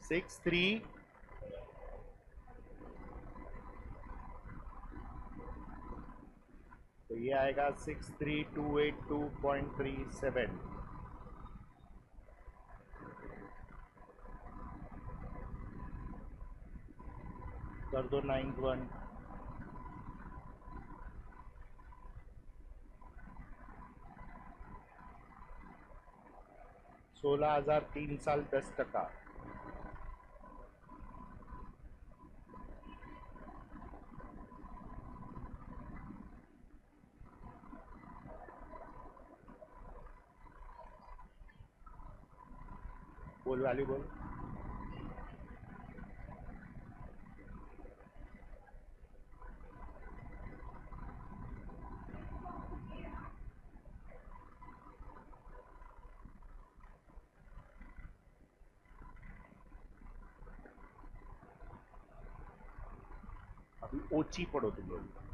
Six three तो ये आएगा 63,282.37। कर दो 9th 1। 16,000 3 साल 10%। बोल वैल्यू बोल। अभी ओची पढ़ो तुम लोग।